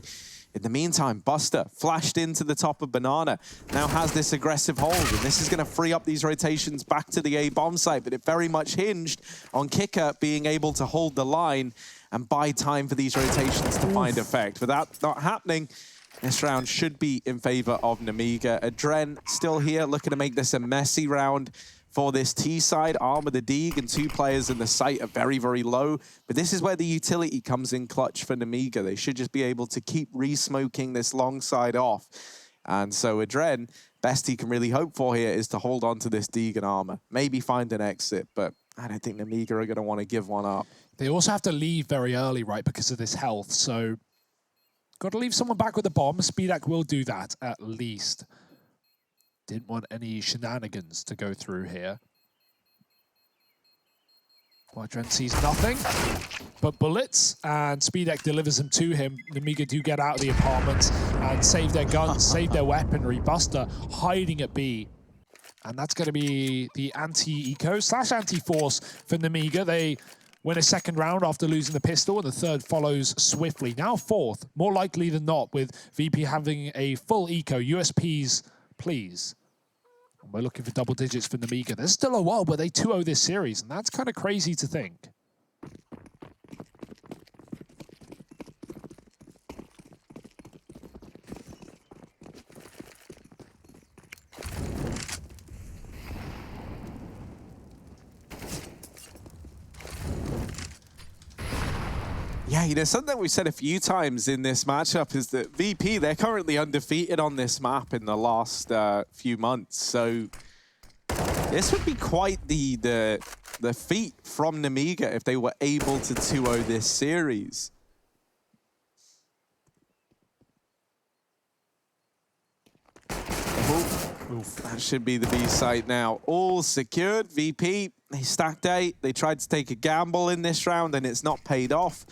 In the meantime, Buster flashed into the top of Banana, now has this aggressive hold, and this is going to free up these rotations back to the A bomb site, but it very much hinged on Kicker being able to hold the line and buy time for these rotations to find effect. But that not happening, this round should be in favor of Nemiga. Adren still here, looking to make this a messy round for this T side. Armor the Deeg and 2 players in the site are very, very low. But this is where the utility comes in clutch for Nemiga. They should just be able to keep re-smoking this long side off. And so Adren, best he can really hope for here is to hold on to this Deeg and armor. Maybe find an exit, but I don't think Nemiga are going to want to give one up. They also have to leave very early, right, because of this health. So got to leave someone back with the bomb. Speedak will do that, at least. Didn't want any shenanigans to go through here. Quadrant sees nothing but bullets, and Speedak delivers them to him. Nemiga do get out of the apartments and save their guns, save their weaponry. Buster hiding at B. And that's going to be the anti-eco / anti-force for Nemiga. They win a second round after losing the pistol, and the third follows swiftly. Now 4th, more likely than not, with VP having a full eco. USPs, please. And we're looking for double digits for Nemiga. There's still a while, but they 2-0 this series, and that's kind of crazy to think. Yeah, you know, something we've said a few times in this matchup is that VP, they're currently undefeated on this map in the last few months. So this would be quite the feat from Nemiga if they were able to 2-0 this series. Oof, that should be the B site now. All secured. VP, they stacked 8. They tried to take a gamble in this round and it's not paid off.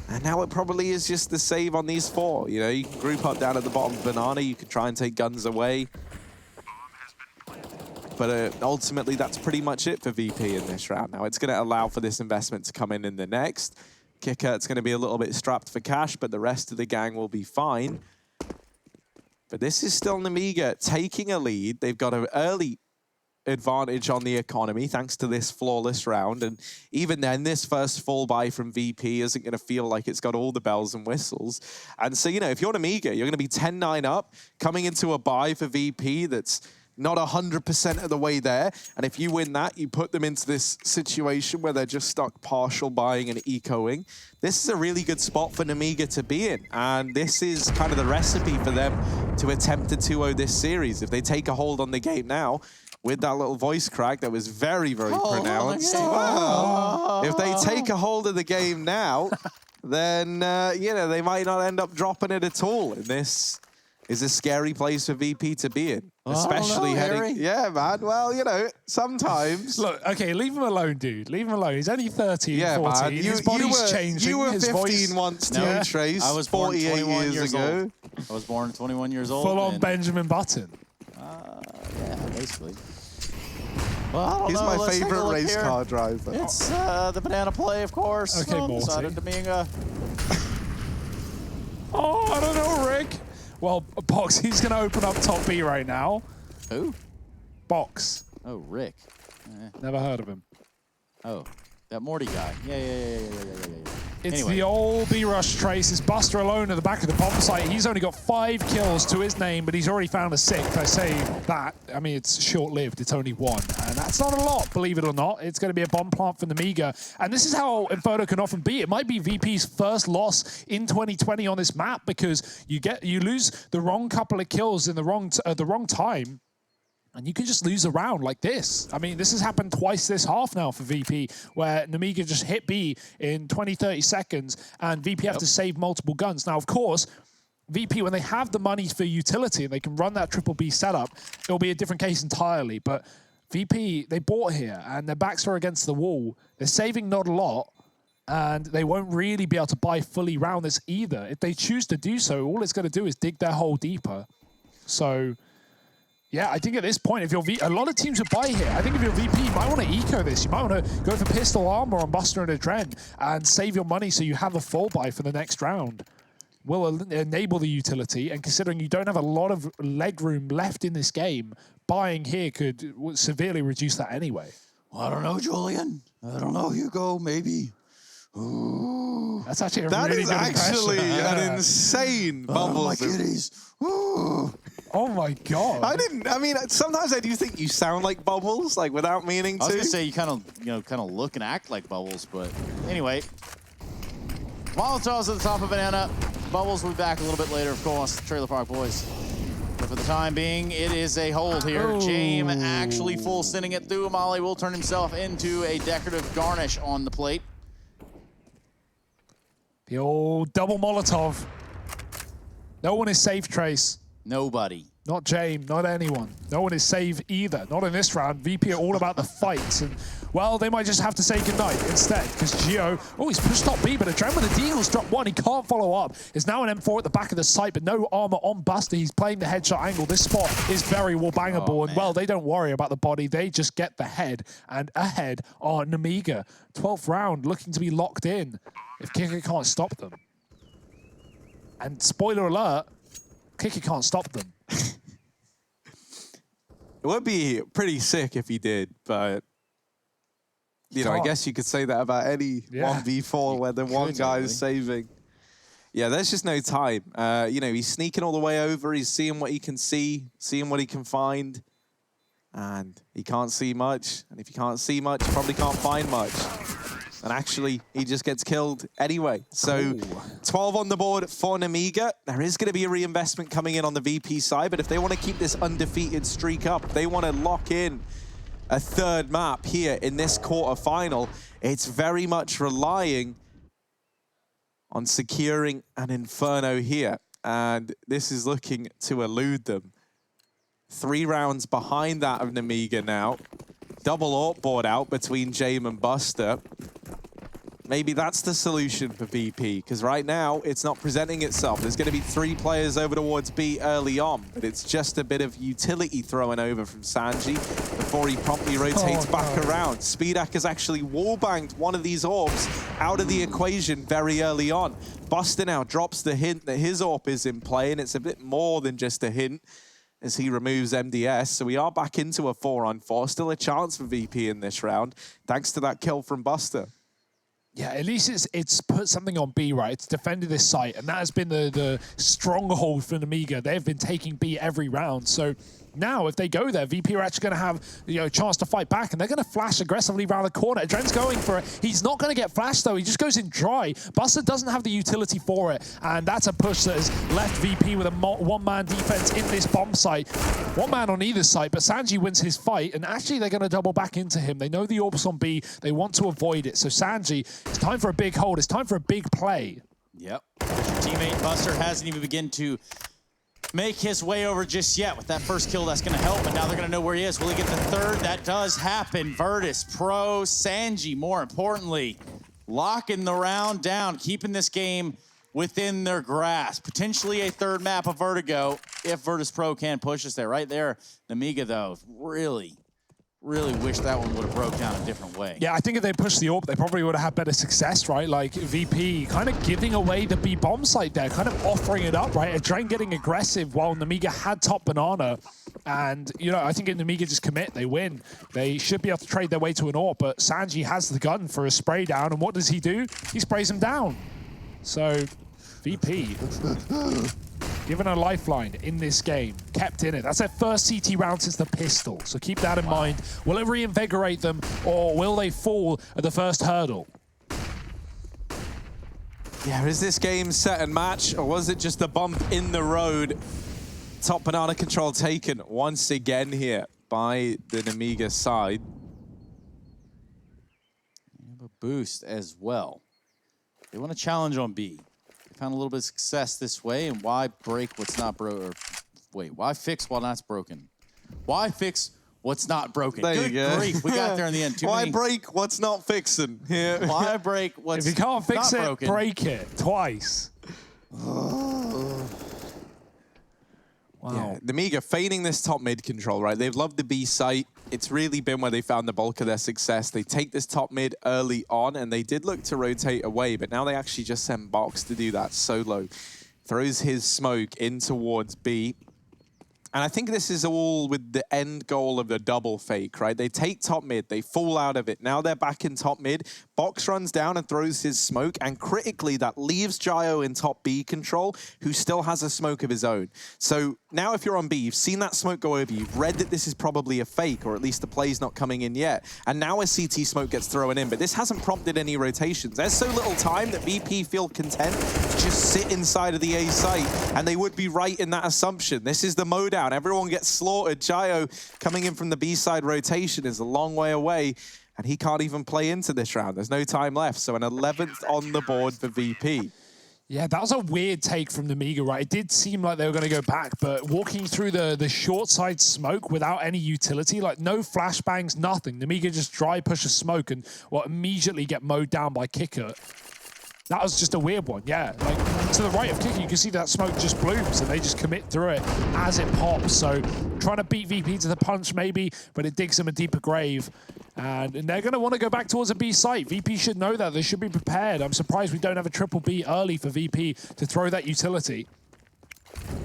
And now it probably is just the save on these 4. You know, you can group up down at the bottom of Banana. You can try and take guns away. But ultimately, that's pretty much it for VP in this round. Now, it's going to allow for this investment to come in the next. Kicker, it's going to be a little bit strapped for cash, but the rest of the gang will be fine. But this is still Nemiga taking a lead. They've got an early advantage on the economy thanks to this flawless round. And even then, this first full buy from VP isn't going to feel like it's got all the bells and whistles. And so, you know, if you're Nemiga, you're going to be 10-9 up, coming into a buy for VP that's not 100% of the way there. And if you win that, you put them into this situation where they're just stuck partial buying and ecoing. This is a really good spot for Nemiga to be in. And this is kind of the recipe for them to attempt to 2-0 this series. If they take a hold on the game now, with that little voice crack that was very, very pronounced. Well, if they take a hold of the game now, then, you know, they might not end up dropping it at all. And this is a scary place for VP to be in. Especially heading... Harry. Yeah, man. Well, you know, sometimes... Look, okay, leave him alone, dude. Leave him alone. He's only 13, yeah, 14. man. His body's changing. You were his 15 voice... once too, No, Trace. I was born 48 21 years ago. old. I was born 21 years old. Full-on and, Benjamin Button. yeah, basically. Well, I don't He's know. my Let's take a favorite look race here. car driver. It's the banana play, of course. Okay, on the Morty. side of Nemiga. Oh, I don't know, Rick. Well, Box, he's going to open up top B right now. Who? Box. Oh, Rick. Never heard of him. Oh, that Morty guy. Yeah. It's Anyway. the old B-Rush Trace. It's Buster alone at the back of the bomb site. He's only got 5 kills to his name, but he's already found a 6th. I say that. I mean, it's short-lived. It's only 1. And that's not a lot, believe it or not. It's going to be a bomb plant for Nemiga. And this is how Inferno can often be. It might be VP's first loss in 2020 on this map because you lose the wrong couple of kills in the wrong time. And you can just lose a round like this. I mean, this has happened twice this half now for VP, where Nemiga just hit B in 20, 30 seconds, and VP have to save multiple guns. Now, of course, VP, when they have the money for utility and they can run that triple B setup, it'll be a different case entirely. But VP, they bought here, and their backs are against the wall. They're saving not a lot, and they won't really be able to buy fully round this either. If they choose to do so, all it's going to do is dig their hole deeper. So... yeah, I think at this point, if you're a lot of teams would buy here. I think if you're VP, you might want to eco this. You might want to go for pistol armor on Buster and Adren and save your money so you have a full buy for the next round. Will enable the utility, and considering you don't have a lot of leg room left in this game, buying here could severely reduce that anyway. Well, I don't know, Julian. I don't know, Hugo. Maybe. Ooh. That's actually a That really is good actually impression. an insane bubble. my kitties. Ooh. Oh my god! I mean, sometimes I do think you sound like Bubbles, like without meaning to. I was gonna say you kind of look and act like Bubbles, but anyway. Molotovs at the top of Banana. Bubbles will be back a little bit later, of course. Trailer Park Boys. But for the time being, it is a hold here. Oh. Jame actually full sending it through. Molly will turn himself into a decorative garnish on the plate. The old double Molotov. No one is safe, Trace. Nobody. Not Jame, not anyone. No one is safe either. Not in this round. VP are all about the fights. And, well, they might just have to say goodnight instead because Gio, oh, he's pushed top B, but Adren with the Deagles drop 1. He can't follow up. It's now an M4 at the back of the site, but no armor on Buster. He's playing the headshot angle. This spot is very wallbangable. And, well, they don't worry about the body. They just get the head. And ahead are Nemiga. 12th round looking to be locked in if Kicker can't stop them. And spoiler alert, Kicker can't stop them. It would be pretty sick if he did, but you know, I guess you could say that about any 1v4 where the one guy is saving. Yeah, there's just no time. You know, he's sneaking all the way over. He's seeing what he can see, seeing what he can find, and he can't see much. And if you can't see much, you probably can't find much. And actually, he just gets killed anyway. So 12 on the board for Nemiga. There is going to be a reinvestment coming in on the VP side, but if they want to keep this undefeated streak up, they want to lock in a 3rd map here in this quarterfinal, it's very much relying on securing an Inferno here. And this is looking to elude them. 3 rounds behind that of Nemiga now. Double AWP board out between Jame and Buster. Maybe that's the solution for VP, because right now it's not presenting itself. There's going to be 3 players over towards B early on, but it's just a bit of utility thrown over from Sanji before he promptly rotates back around. Speedak has actually wallbanged one of these orbs out of the equation very early on. Buster now drops the hint that his AWP is in play, and it's a bit more than just a hint as he removes MDS. So we are back into a 4-on-4. Still a chance for VP in this round, thanks to that kill from Buster. Yeah, at least it's put something on B, right? It's defended this site, and that has been the stronghold for Nemiga. They've been taking B every round, so now, if they go there, VP are actually going to have a chance to fight back, and they're going to flash aggressively around the corner. Adren's going for it. He's not going to get flashed, though. He just goes in dry. Buster doesn't have the utility for it, and that's a push that has left VP with a one-man defense in this bomb site. One man on either side, but Sanji wins his fight, and actually they're going to double back into him. They know the orb's on B. They want to avoid it. So Sanji, it's time for a big hold. It's time for a big play. Yep. Your teammate Buster hasn't even begun to make his way over just yet. With that first kill, that's going to help, but now they're going to know where he is. Will he get the third? That does happen. Virtus.pro, Sanji, more importantly, locking the round down, keeping this game within their grasp. Potentially a third map of Vertigo if Virtus.pro can push us there. Right there, Nemiga, though, really wish that one would have broke down a different way. Yeah, I think if they pushed the AWP, they probably would have had better success, right? Like VP kind of giving away the B bomb site there, kind of offering it up, right? Adren getting aggressive while Nemiga had top banana. And, I think if Nemiga just commit, they win. They should be able to trade their way to an AWP, but Sanji has the gun for a spray down, and what does he do? He sprays him down. So, VP given a lifeline in this game, kept in it. That's their first CT round since the pistol, so keep that in mind. Will it reinvigorate them, or will they fall at the first hurdle? Yeah, is this game set and match, or was it just a bump in the road? Top banana control taken once again here by the Nemiga side. They have a boost as well. They want to challenge on B. Found a little bit of success this way, and why break what's not broken? Wait, why fix what not's broken? Why fix what's not broken? There Good you go. grief, we got there in the end. Why break what's not fixing? Yeah. Why break what's If you can't fix not it, broken? break it twice. Wow. Yeah, Nemiga feigning this top mid control, right? They've loved the B site. It's really been where they found the bulk of their success. They take this top mid early on, and they did look to rotate away, but now they actually just send Box to do that solo. Throws his smoke in towards B. And I think this is all with the end goal of the double fake, right? They take top mid, they fall out of it. Now they're back in top mid. Box runs down and throws his smoke, and critically, that leaves Gio in top B control, who still has a smoke of his own. So now if you're on B, you've seen that smoke go over, you've read that this is probably a fake, or at least the play's not coming in yet. And now a CT smoke gets thrown in, but this hasn't prompted any rotations. There's so little time that VP feel content to just sit inside of the A site, and they would be right in that assumption. This is the mode out. Everyone gets slaughtered. Gio coming in from the B side rotation is a long way away, and he can't even play into this round. There's no time left, so an 11th on the board for VP. Yeah, that was a weird take from Nemiga, right? It did seem like they were going to go back, but walking through the short side smoke without any utility, like no flashbangs, nothing. Nemiga just dry push a smoke and immediately get mowed down by Kicker. That was just a weird one, yeah. Like, to the right of Kicker, you can see that smoke just blooms, and they just commit through it as it pops. So, trying to beat VP to the punch, maybe, but it digs them a deeper grave. And they're going to want to go back towards a B site. VP should know that. They should be prepared. I'm surprised we don't have a triple B early for VP to throw that utility.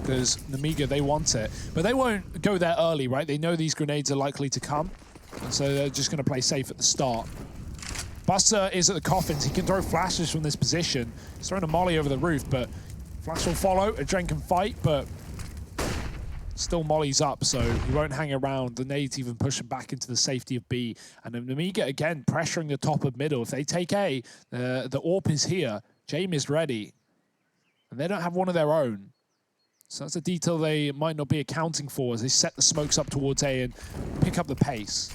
Because Nemiga, they want it. But they won't go there early, right? They know these grenades are likely to come. And so they're just going to play safe at the start. Buster is at the coffins. He can throw flashes from this position. He's throwing a molly over the roof, but flash will follow. Adren can fight, but still molly's up, so he won't hang around. The nades even push him back into the safety of B. And then Nemiga, again, pressuring the top of middle. If they take A, the AWP is here. Jaime is ready. And they don't have one of their own. So that's a detail they might not be accounting for as they set the smokes up towards A and pick up the pace.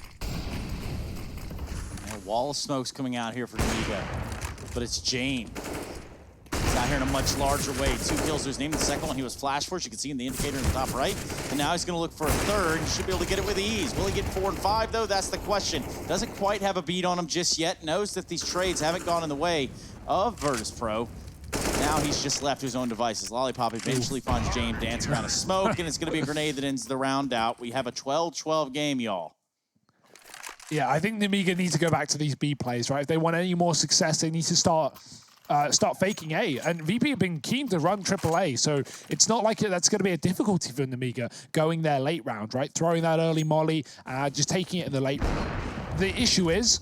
A wall of smoke's coming out here for Nemiga, but it's Jaime. He's out here in a much larger way. 2 kills to his name. The second one he was flashed for, as you can see in the indicator in the top right. And now he's going to look for a third. He should be able to get it with ease. Will he get 4 and 5, though? That's the question. Doesn't quite have a beat on him just yet. Knows that these trades haven't gone in the way of Virtus.pro. Now he's just left to his own devices. Lollipop eventually finds Jaime dancing around a smoke, and it's going to be a grenade that ends the round out. We have a 12-12 game, y'all. Yeah, I think Nemiga needs to go back to these B plays, right? If they want any more success, they need to start faking A. And VP have been keen to run AAA, so it's not like that's going to be a difficulty for Nemiga going there late round, right? Throwing that early molly, just taking it in the late round. The issue is,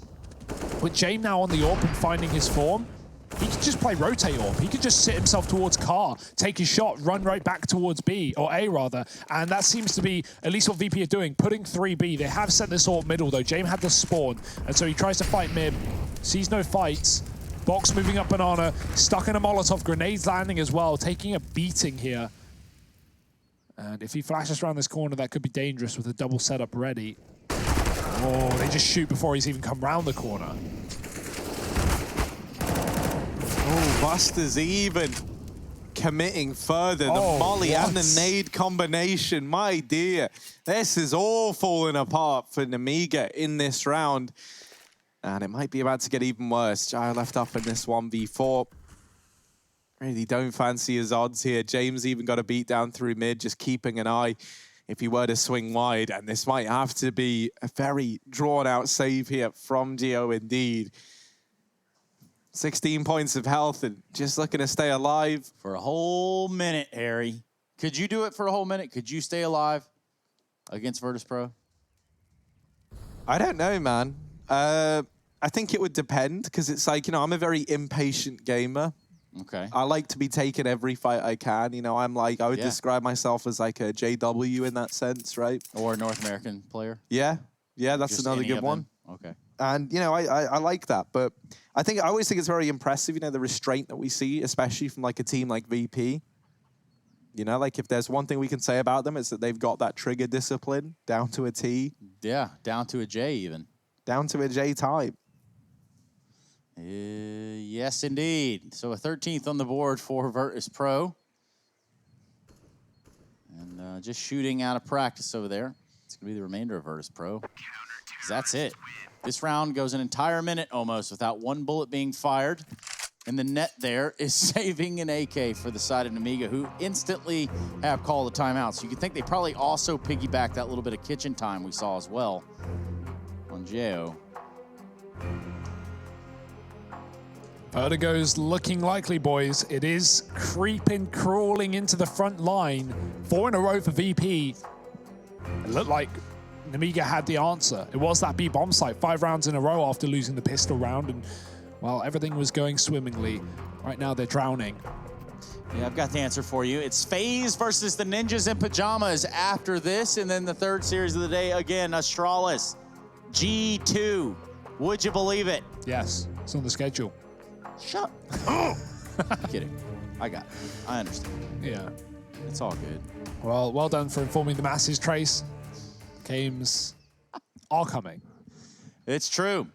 with Jaime now on the AWP and finding his form, he could just play rotate orb. He could just sit himself towards car, take his shot, run right back towards B, or A rather, and that seems to be at least what VP are doing, putting 3B. They have set this orb middle though. James had the spawn, and so he tries to fight mid, sees no fights. Box moving up Banana, stuck in a Molotov, grenades landing as well, taking a beating here. And if he flashes around this corner, that could be dangerous with a double setup ready. Oh, they just shoot before he's even come round the corner. Oh, Buster's even committing further. The molly and the nade combination. My dear, this is all falling apart for Nemiga in this round. And it might be about to get even worse. Jaya left up in this 1v4. Really don't fancy his odds here. James even got a beat down through mid, just keeping an eye if he were to swing wide. And this might have to be a very drawn-out save here from Geo indeed. 16 points of health and just looking to stay alive. For a whole minute, Harry. Could you do it for a whole minute? Could you stay alive against Virtus.pro? I don't know, man. I think it would depend, because it's like, you know, I'm a very impatient gamer. Okay. I like to be taking every fight I can. You know, I'm like, I would describe myself as like a JW in that sense, right? Or a North American player? Yeah. Yeah, that's Just another any good of one. them? Okay. And, you know, I like that. But I always think it's very impressive, you know, the restraint that we see, especially from like a team like VP. You know, like if there's one thing we can say about them, it's that they've got that trigger discipline down to a T. Yeah, down to a J even. Down to a J type. Yes, indeed. So a 13th on the board for Virtus.pro. And just shooting out of practice over there. It's going to be the remainder of Virtus.pro. That's it. This round goes an entire minute almost without one bullet being fired. And the net there is saving an AK for the side of Nemiga, who instantly have called a timeout. So you could think they probably also piggyback that little bit of kitchen time we saw as well on Geo. Vertigo's looking likely, boys. It is creeping, crawling into the front line. 4 in a row for VP. It looked like Nemiga had the answer. It was that B bomb site, 5 rounds in a row after losing the pistol round, and well, everything was going swimmingly. Right now, they're drowning. Yeah, I've got the answer for you. It's FaZe versus the Ninjas in Pajamas after this, and then the third series of the day, again, Astralis, G2. Would you believe it? Yes, it's on the schedule. Shut up. I'm kidding. I got it. I understand. Yeah. It's all good. Well done for informing the masses, Trace. Games are coming. It's true.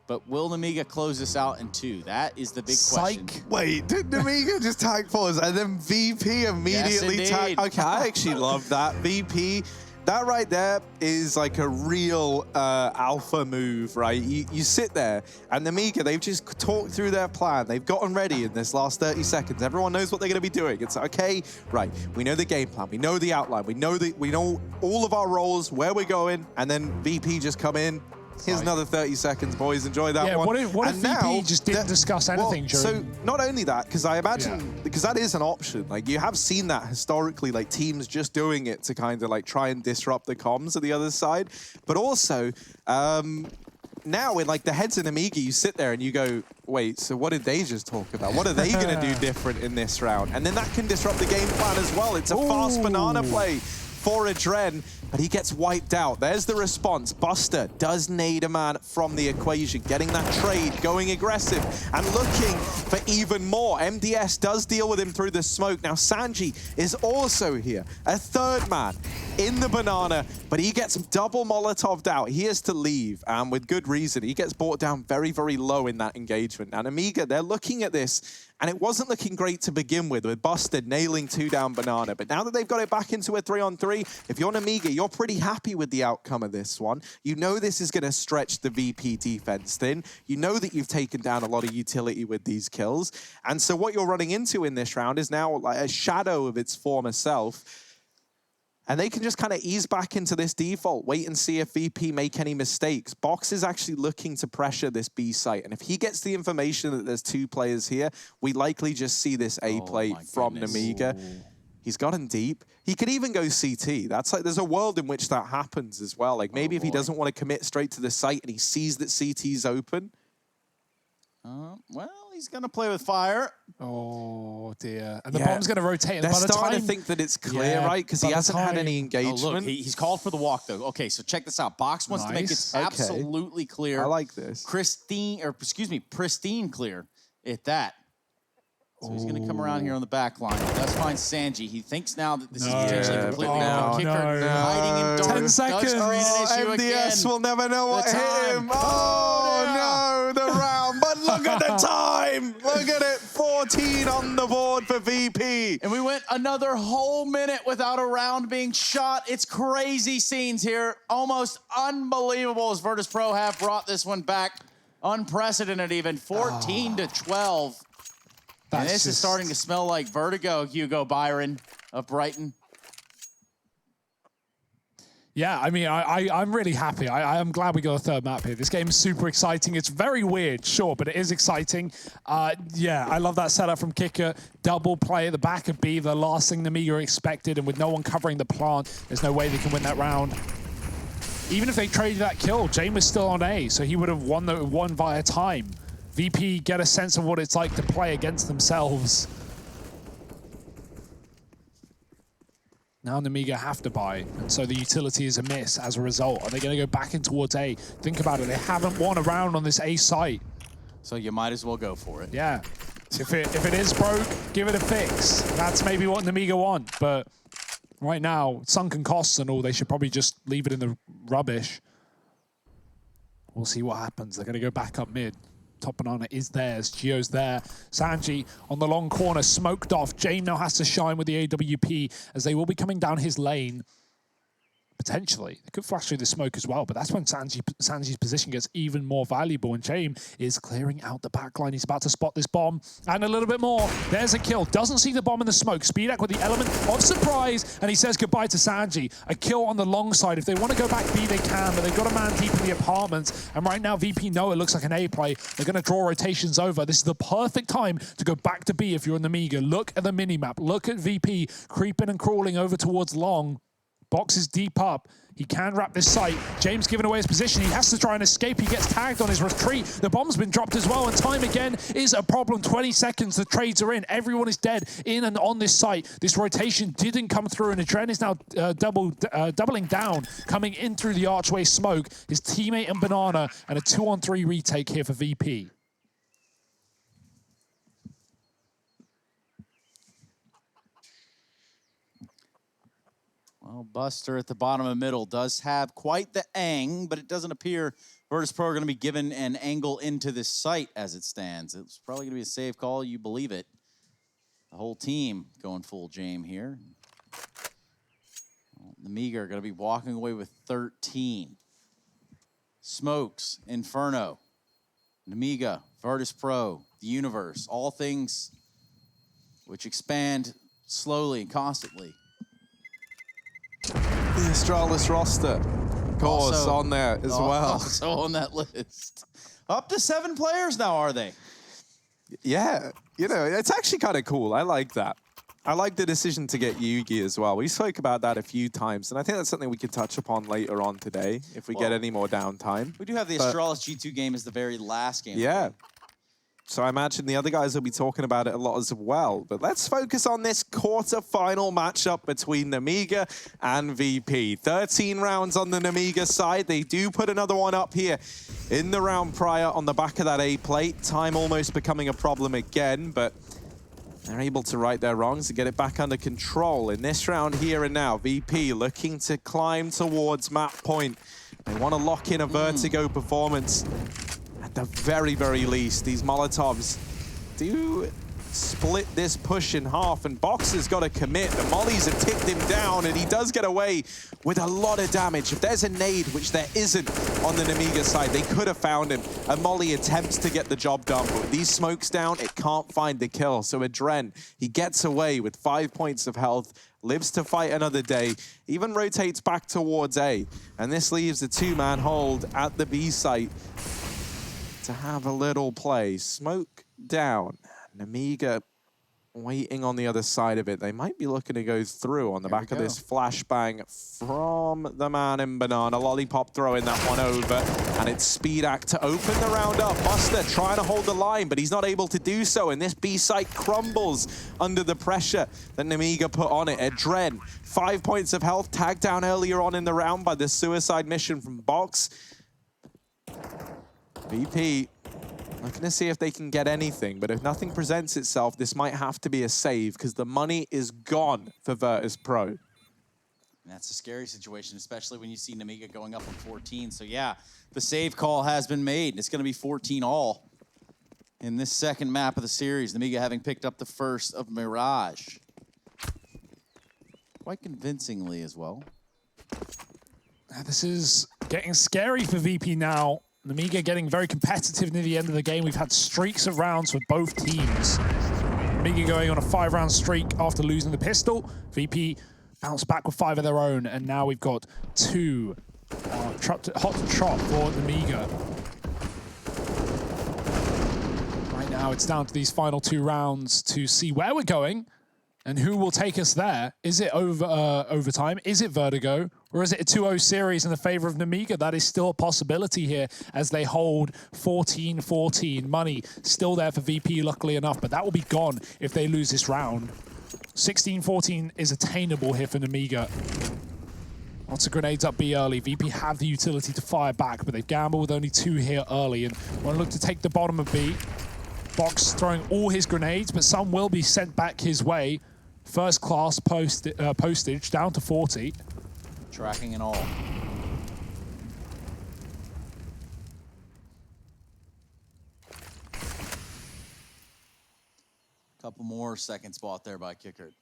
But will Nemiga close this out in 2? That is the big question. Wait, did Nemiga just tag pause and then VP immediately tag? Okay, I actually love that. VP, that right there is like a real alpha move, right? You sit there and Nemiga, they've just talked through their plan. They've gotten ready in this last 30 seconds. Everyone knows what they're going to be doing. It's okay, right? We know the game plan. We know the outline. We know all of our roles, where we're going, and then VP just come in. Here's another 30 seconds, boys. Enjoy that one. What if VP just didn't discuss anything during... So not only that, because I imagine, because that is an option. Like, you have seen that historically, like teams just doing it to kind of like try and disrupt the comms of the other side. But also, now in like the heads of Nemiga, you sit there and you go, wait, so what did they just talk about? What are they going to do different in this round? And then that can disrupt the game plan as well. It's a fast banana play for Adren, but he gets wiped out. There's the response. Buster does nade a man from the equation, getting that trade, going aggressive, and looking for even more. MDS does deal with him through the smoke. Now Sanji is also here, a third man in the banana, but he gets double Molotov'd out. He has to leave, and with good reason. He gets brought down very, very low in that engagement. Now Nemiga, they're looking at this, and it wasn't looking great to begin with Buster nailing 2 down banana. But now that they've got it back into a 3-on-3, if you're Nemiga, you're pretty happy with the outcome of this one. You know this is going to stretch the VP defense thin. You know that you've taken down a lot of utility with these kills. And so what you're running into in this round is now like a shadow of its former self. And they can just kind of ease back into this default, wait and see if VP make any mistakes. Box is actually looking to pressure this B site. And if he gets the information that there's 2 players here, we likely just see this A play from Nemiga. He's gotten deep. He could even go CT. That's like, there's a world in which that happens as well. Like maybe if he doesn't want to commit straight to the site and he sees that CT's open. Well, he's going to play with fire. Oh, dear. And the Yeah. bomb's going to rotate. And They're by the starting time, to think that it's clear, Yeah, right? Because by he the hasn't had time- any Oh, engagement. look, he's called for the walk, though. Okay, so check this out. Box wants to make it Nice. Okay. absolutely clear. I like this. Pristine clear at that. So he's going to come around here on the back line. He does find Sanji. He thinks now that this is potentially Yeah, completely but off. no, Kicker no. hiding indoors. 10 does seconds. create an issue MDS again. will never know what hit time. him. Oh, no, the round. But look at the time. Look at it. 14 on the board for VP. And we went another whole minute without a round being shot. It's crazy scenes here. Almost unbelievable as Virtus.pro have brought this one back. Unprecedented even. 14 to 12. And That's this is just- starting to smell like Vertigo, Hugo Byron of Brighton. Yeah, I mean, I'm really happy. I'm glad we got a third map here. This game is super exciting. It's very weird, sure, but it is exciting. Yeah, I love that setup from Kicker. Double play at the back of B, the last thing Nemiga expected, and with no one covering the plant, there's no way they can win that round. Even if they traded that kill, Jane was still on A, so he would have won via time. VP get a sense of what it's like to play against themselves. Now Nemiga have to buy, and so the utility is a miss as a result. Are they going to go back in towards A? Think about it, they haven't won a round on this A site. So you might as well go for it. Yeah, if it is broke, give it a fix. That's maybe what Nemiga want, but right now, sunken costs and all, they should probably just leave it in the rubbish. We'll see what happens. They're going to go back up mid. Top banana is theirs. Gio's there. Sanji on the long corner, smoked off. Jane now has to shine with the AWP as they will be coming down his lane. Potentially. They could flash through the smoke as well, but that's when Sanji's position gets even more valuable, and Jane is clearing out the backline. He's about to spot this bomb, and a little bit more. There's a kill. Doesn't see the bomb in the smoke. Speedak with the element of surprise, and he says goodbye to Sanji. A kill on the long side. If they want to go back B, they can, but they've got a man deep in the apartments, and right now VP know it looks like an A play. They're going to draw rotations over. This is the perfect time to go back to B if you're in the Nemiga. Look at the minimap. Look at VP creeping and crawling over towards long. Box is deep up. He can wrap this site. James giving away his position. He has to try and escape. He gets tagged on his retreat. The bomb's been dropped as well, and time again is a problem. 20 seconds, the trades are in. Everyone is dead in and on this site. This rotation didn't come through, and Adren is now doubling down, coming in through the archway smoke. His teammate and Banana, and a 2-on-3 retake here for VP. Well, Buster at the bottom of middle does have quite the ang, but it doesn't appear Virtus.pro are going to be given an angle into this site as it stands. It's probably going to be a safe call, you believe it. The whole team going full Jame here. Well, Nemiga are going to be walking away with 13. Smokes, Inferno, Nemiga, Virtus.pro, the universe, all things which expand slowly and constantly. The Astralis roster, of course, Also- on there as well. Also on that list. Up to 7 players now, are they? Yeah, you know, it's actually kind of cool. I like that. I like the decision to get Yugi as well. We spoke about that a few times, and I think that's something we could touch upon later on today if we get any more downtime. We do have the But- Astralis G2 game as the very last game. Yeah. So I imagine the other guys will be talking about it a lot as well. But let's focus on this quarter-final matchup between Nemiga and VP. 13 rounds on the Nemiga side. They do put another one up here in the round prior on the back of that A plate. Time almost becoming a problem again, but they're able to right their wrongs and get it back under control. In this round here and now, VP looking to climb towards map point. They want to lock in a Vertigo performance. At the very, very least, these Molotovs do split this push in half, and Box has got to commit. The mollies have ticked him down, and he does get away with a lot of damage. If there's a nade, which there isn't on the Nemiga side, they could have found him. A molly attempts to get the job done, but with these smokes down, it can't find the kill. So Adren, he gets away with 5 points of health, lives to fight another day, even rotates back towards A. And this leaves a 2-man hold at the B site to have a little play. Smoke down. Nemiga waiting on the other side of it. They might be looking to go through on the back of this flashbang from the man in Banana. Lollipop throwing that one over, and it's Speedak to open the round up. Buster trying to hold the line, but he's not able to do so, and this B site crumbles under the pressure that Nemiga put on it. Adren, 5 points of health, tagged down earlier on in the round by the suicide mission from Box. VP looking to see if they can get anything, but if nothing presents itself, this might have to be a save because the money is gone for Virtus.pro. And that's a scary situation, especially when you see Nemiga going up on 14. So yeah, the save call has been made. It's going to be 14-all in this second map of the series. Nemiga having picked up the first of Mirage. Quite convincingly as well. This is getting scary for VP now. Nemiga getting very competitive near the end of the game. We've had streaks of rounds for both teams. Nemiga going on a 5-round streak after losing the pistol. VP bounced back with 5 of their own, and now we've got 2 hot to trot for Nemiga. Right now, it's down to these final 2 rounds to see where we're going and who will take us there. Is it overtime? Is it Vertigo? Or is it a 2-0 series in the favor of Nemiga? That is still a possibility here as they hold 14-14. Money still there for VP, luckily enough, but that will be gone if they lose this round. 16-14 is attainable here for Nemiga. Lots of grenades up B early. VP have the utility to fire back, but they've gambled with only 2 here early and want to look to take the bottom of B. Box throwing all his grenades, but some will be sent back his way. First class postage down to 40. Tracking and all. Couple more second spot there by Kickert.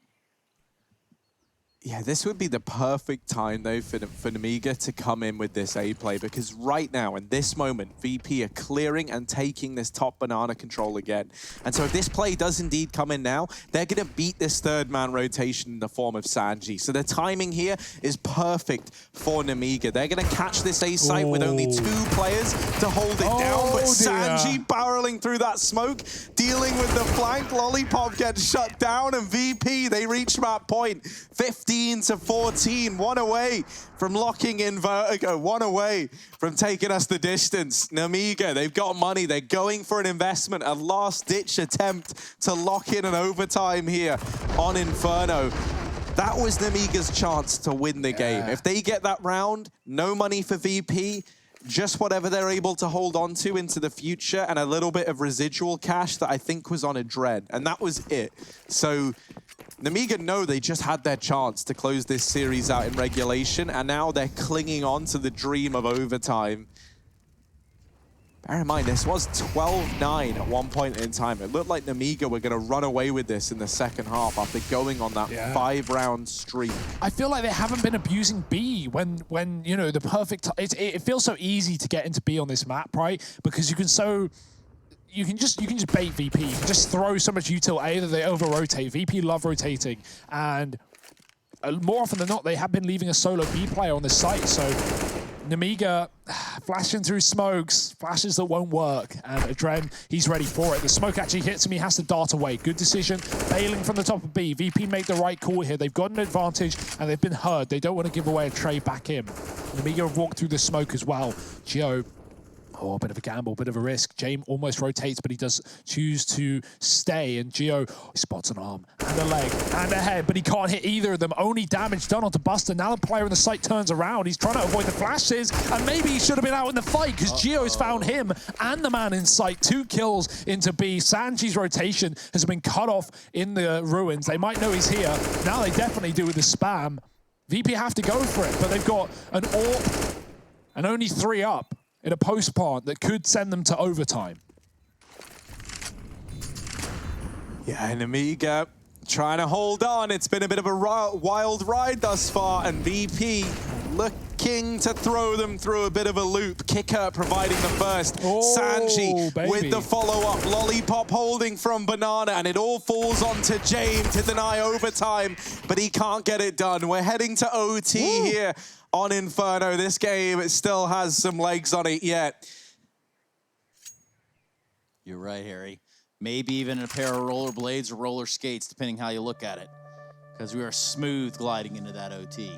Yeah, this would be the perfect time, though, for Nemiga to come in with this A play, because right now, in this moment, VP are clearing and taking this top banana control again. And so if this play does indeed come in now, they're going to beat this third-man rotation in the form of Sanji. So the timing here is perfect for Nemiga. They're going to catch this A site with only 2 players to hold it down, but Sanji barreling through that smoke, dealing with the flank. Lollipop gets shut down, and VP, they reach map point. 15-14, 1 away from locking in Vertigo, 1 away from taking us the distance. Nemiga, they've got money, they're going for an investment, a last-ditch attempt to lock in an overtime here on Inferno. That was Nemiga's chance to win the game. If they get that round, no money for VP, just whatever they're able to hold on to into the future, and a little bit of residual cash that I think was on Adren, and that was it. So Nemiga know they just had their chance to close this series out in regulation, and now they're clinging on to the dream of overtime. Bear in mind, this was 12-9 at one point in time. It looked like Nemiga were going to run away with this in the second half after going on that 5-round streak. I feel like they haven't been abusing B when you know, the perfect... It feels so easy to get into B on this map, right? Because you can just bait VP. You can just throw so much util A that they over-rotate. VP love rotating. And more often than not, they have been leaving a solo B player on this site. So Nemiga flashing through smokes, flashes that won't work. And Adren, he's ready for it. The smoke actually hits him. He has to dart away. Good decision. Bailing from the top of B. VP made the right call here. They've got an advantage, and they've been heard. They don't want to give away a trade back in. Nemiga have walked through the smoke as well. Gio, a bit of a gamble, bit of a risk. James almost rotates, but he does choose to stay. And Gio spots an arm and a leg and a head, but he can't hit either of them. Only damage done onto Buster. Now the player in the site turns around. He's trying to avoid the flashes, and maybe he should have been out in the fight because Gio's found him and the man in sight. 2 kills into B. Sanji's rotation has been cut off in the ruins. They might know he's here. Now they definitely do with the spam. VP have to go for it, but they've got an AWP and only 3 up in a post plant that could send them to overtime. Yeah, Nemiga trying to hold on. It's been a bit of a wild ride thus far, and VP looking to throw them through a bit of a loop. Kicker providing the first. Sanji with the follow-up. Lollipop holding from Banana, and it all falls onto James to deny overtime, but he can't get it done. We're heading to OT here on Inferno. This game, it still has some legs on it yet. You're right, Harry. Maybe even a pair of rollerblades or roller skates, depending how you look at it. Because we are smooth gliding into that OT.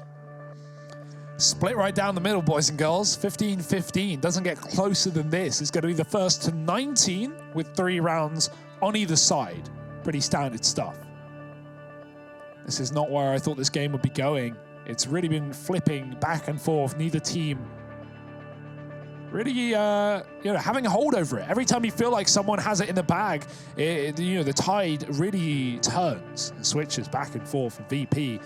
Split right down the middle, boys and girls. 15-15. Doesn't get closer than this. It's going to be the first to 19 with 3 rounds on either side. Pretty standard stuff. This is not where I thought this game would be going. It's really been flipping back and forth. Neither team really, having a hold over it. Every time you feel like someone has it in the bag, the tide really turns and switches back and forth for VP.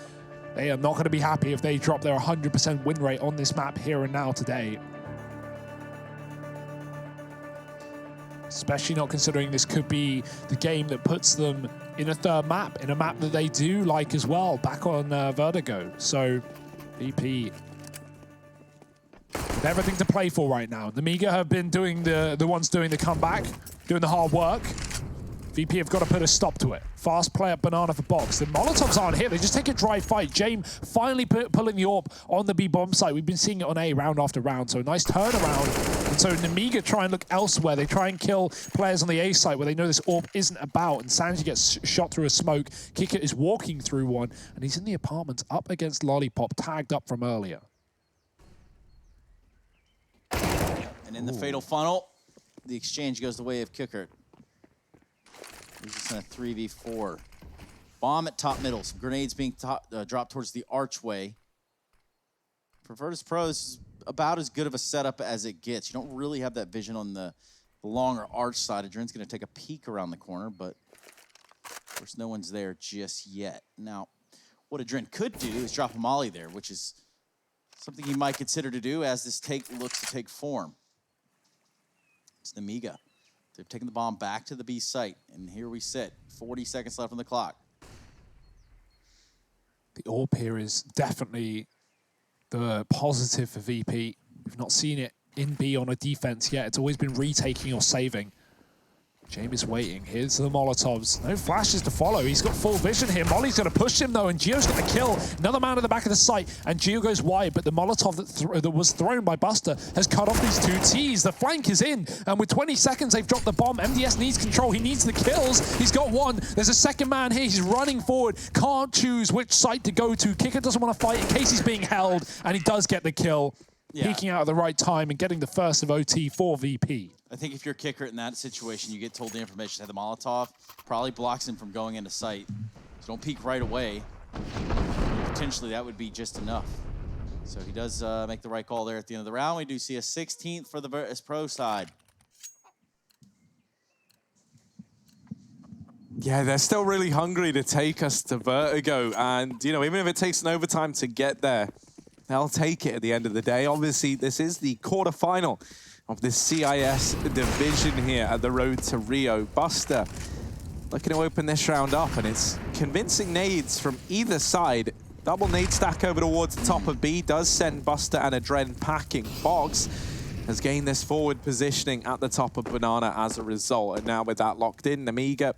They are not going to be happy if they drop their 100% win rate on this map here and now today. Especially not considering this could be the game that puts them in a third map, in a map that they do like as well, back on Vertigo. So VP with everything to play for right now. Nemiga have been doing the ones doing the comeback, doing the hard work. VP have got to put a stop to it. Fast play up banana for box. The Molotovs aren't here. They just take a dry fight. Jame finally pulling the AWP on the B bomb site. We've been seeing it on A round after round. So a nice turnaround. And so Nemiga try and look elsewhere. They try and kill players on the A site where they know this AWP isn't about. And Sanji gets shot through a smoke. Kicker is walking through one. And he's in the apartments up against Lollipop, tagged up from earlier. And in the fatal funnel, the exchange goes the way of Kicker. He's just in a 3v4. Bomb at top middle. Some grenades being dropped towards the archway. For Virtus.pro, this is about as good of a setup as it gets. You don't really have that vision on the longer arch side. Adren's going to take a peek around the corner, but of course no one's there just yet. Now, what Adren could do is drop a molly there, which is something he might consider to do as this take looks to take form. It's Nemiga. They've taken the bomb back to the B site, and here we sit. 40 seconds left on the clock. The AWP here is definitely the positive for VP. We've not seen it in B on a defense yet. It's always been retaking or saving. James waiting. Here's the Molotovs. No flashes to follow. He's got full vision here. Molly's going to push him, though, and Gio's going to kill another man at the back of the site. And Gio goes wide, but the Molotov that was thrown by Buster has cut off these 2 Ts. The flank is in, and with 20 seconds, they've dropped the bomb. MDS needs control. He needs the kills. He's got one. There's a second man here. He's running forward. Can't choose which site to go to. Kicker doesn't want to fight in case he's being held, and he does get the kill. Yeah. Peeking out at the right time and getting the first of OT for VP. I think if you're Kicker in that situation, you get told the information that the Molotov probably blocks him from going into sight. So don't peek right away. Potentially that would be just enough. So he does make the right call there at the end of the round. We do see a 16th for the Virtus.pro side. Yeah, they're still really hungry to take us to Vertigo. And, even if it takes an overtime to get there, they'll take it at the end of the day. Obviously, this is the quarterfinal of this CIS division here at the road to Rio. Buster looking to open this round up, and it's convincing nades from either side. Double nade stack over towards the top of B does send Buster and Adren packing. Box has gained this forward positioning at the top of Banana as a result. And now with that locked in, Nemiga,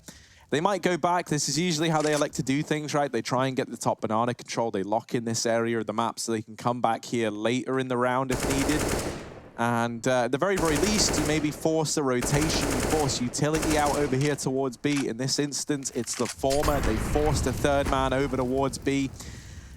they might go back. This is usually how they like to do things, right? They try and get the top Banana control. They lock in this area of the map so they can come back here later in the round if needed. And at the very, very least, you maybe force a rotation. You force utility out over here towards B. In this instance, it's the former. They forced a third man over towards B.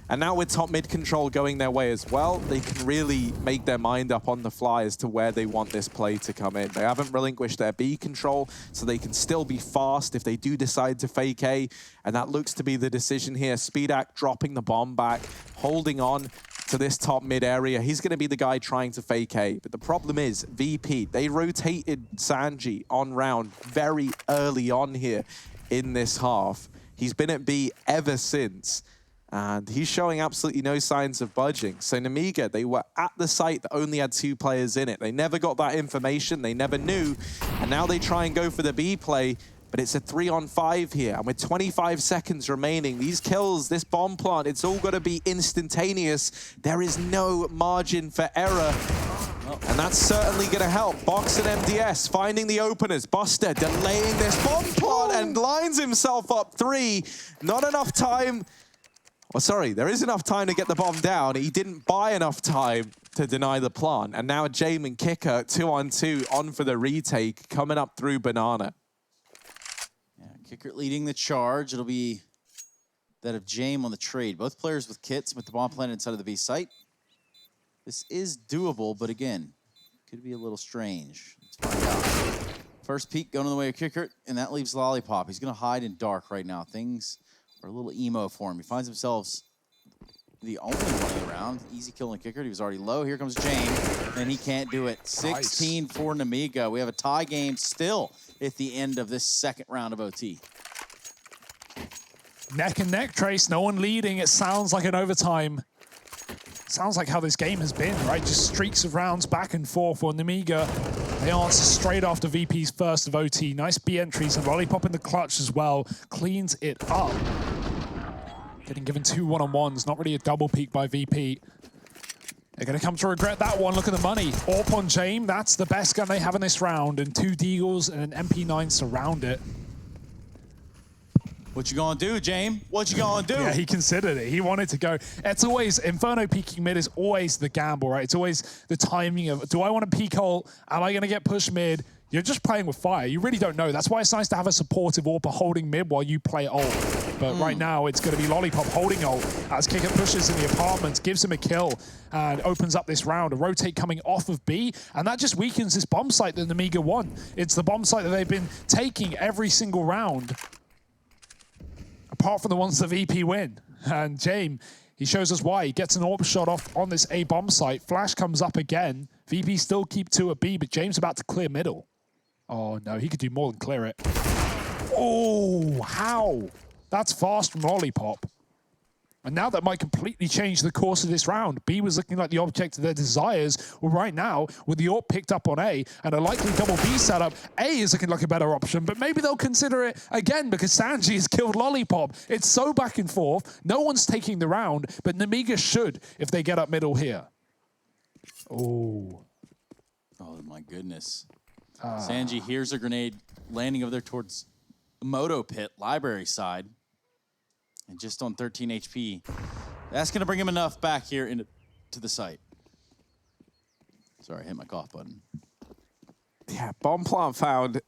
And now with top mid control going their way as well, they can really make their mind up on the fly as to where they want this play to come in. They haven't relinquished their B control, so they can still be fast if they do decide to fake A. And that looks to be the decision here. Speedak dropping the bomb back, holding on to this top mid area. He's going to be the guy trying to fake A. But the problem is, VP, they rotated Sanji on round very early on here in this half. He's been at B ever since. And he's showing absolutely no signs of budging. So Nemiga, they were at the site that only had 2 players in it. They never got that information. They never knew. And now they try and go for the B play. But it's a 3-on-5 here. And with 25 seconds remaining, these kills, this bomb plant, it's all got to be instantaneous. There is no margin for error. And that's certainly going to help. Box and MDS finding the openers. Buster delaying this bomb plant and lines himself up 3. Not enough time. Well, sorry, there is enough time to get the bomb down. He didn't buy enough time to deny the plant. And now Jame and Kicker, 2-on-2, on for the retake, coming up through Banana. Kicker leading the charge. It'll be that of James on the trade. Both players with kits with the bomb planted inside of the B site. This is doable, but again, could be a little strange. Let's find out. First peek going the way of Kicker, and that leaves Lollipop. He's going to hide in dark right now. Things are a little emo for him. He finds himself the only one in the round. Easy kill on Kicker. He was already low. Here comes James, and he can't do it. 16 for Nemiga. We have a tie game still at the end of this second round of OT. Neck and neck, Trace. No one leading. It sounds like an overtime. Sounds like how this game has been, right? Just streaks of rounds back and forth for Nemiga. They answer straight after VP's first of OT. Nice B entries and Lollipop in the clutch as well. Cleans it up. Getting given 2 one-on-ones. Not really a double peek by VP. They're going to come to regret that one. Look at the money. AWP on James. That's the best gun they have in this round. And 2 Deagles and an MP9 surround it. What you gonna do, James? What you gonna do? Yeah, he considered it. He wanted to go. It's always, Inferno peeking mid is always the gamble, right? It's always the timing of, do I want to peek ult? Am I gonna get pushed mid? You're just playing with fire. You really don't know. That's why it's nice to have a supportive AWP holding mid while you play ult. But right now, it's gonna be Lollipop holding ult as Kicker pushes in the apartments, gives him a kill, and opens up this round. A rotate coming off of B, and that just weakens this bomb site that Nemiga won. It's the bomb site that they've been taking every single round, apart from the ones that VP win. And James, he shows us why. He gets an AWP shot off on this A bomb site. Flash comes up again. VP still keep 2 at B, but James about to clear middle. Oh no, he could do more than clear it. Oh, how? That's fast from Lollipop. And now that might completely change the course of this round. B was looking like the object of their desires. Well, right now, with the AWP picked up on A and a likely double B setup, A is looking like a better option, but maybe they'll consider it again because Sanji has killed Lollipop. It's so back and forth. No one's taking the round, but Nemiga should if they get up middle here. Oh. Oh, my goodness. Sanji hears a grenade landing over there towards the Moto Pit, library side. And just on 13 HP. That's going to bring him enough back here into the site. Sorry, I hit my cough button. Yeah, bomb plant found.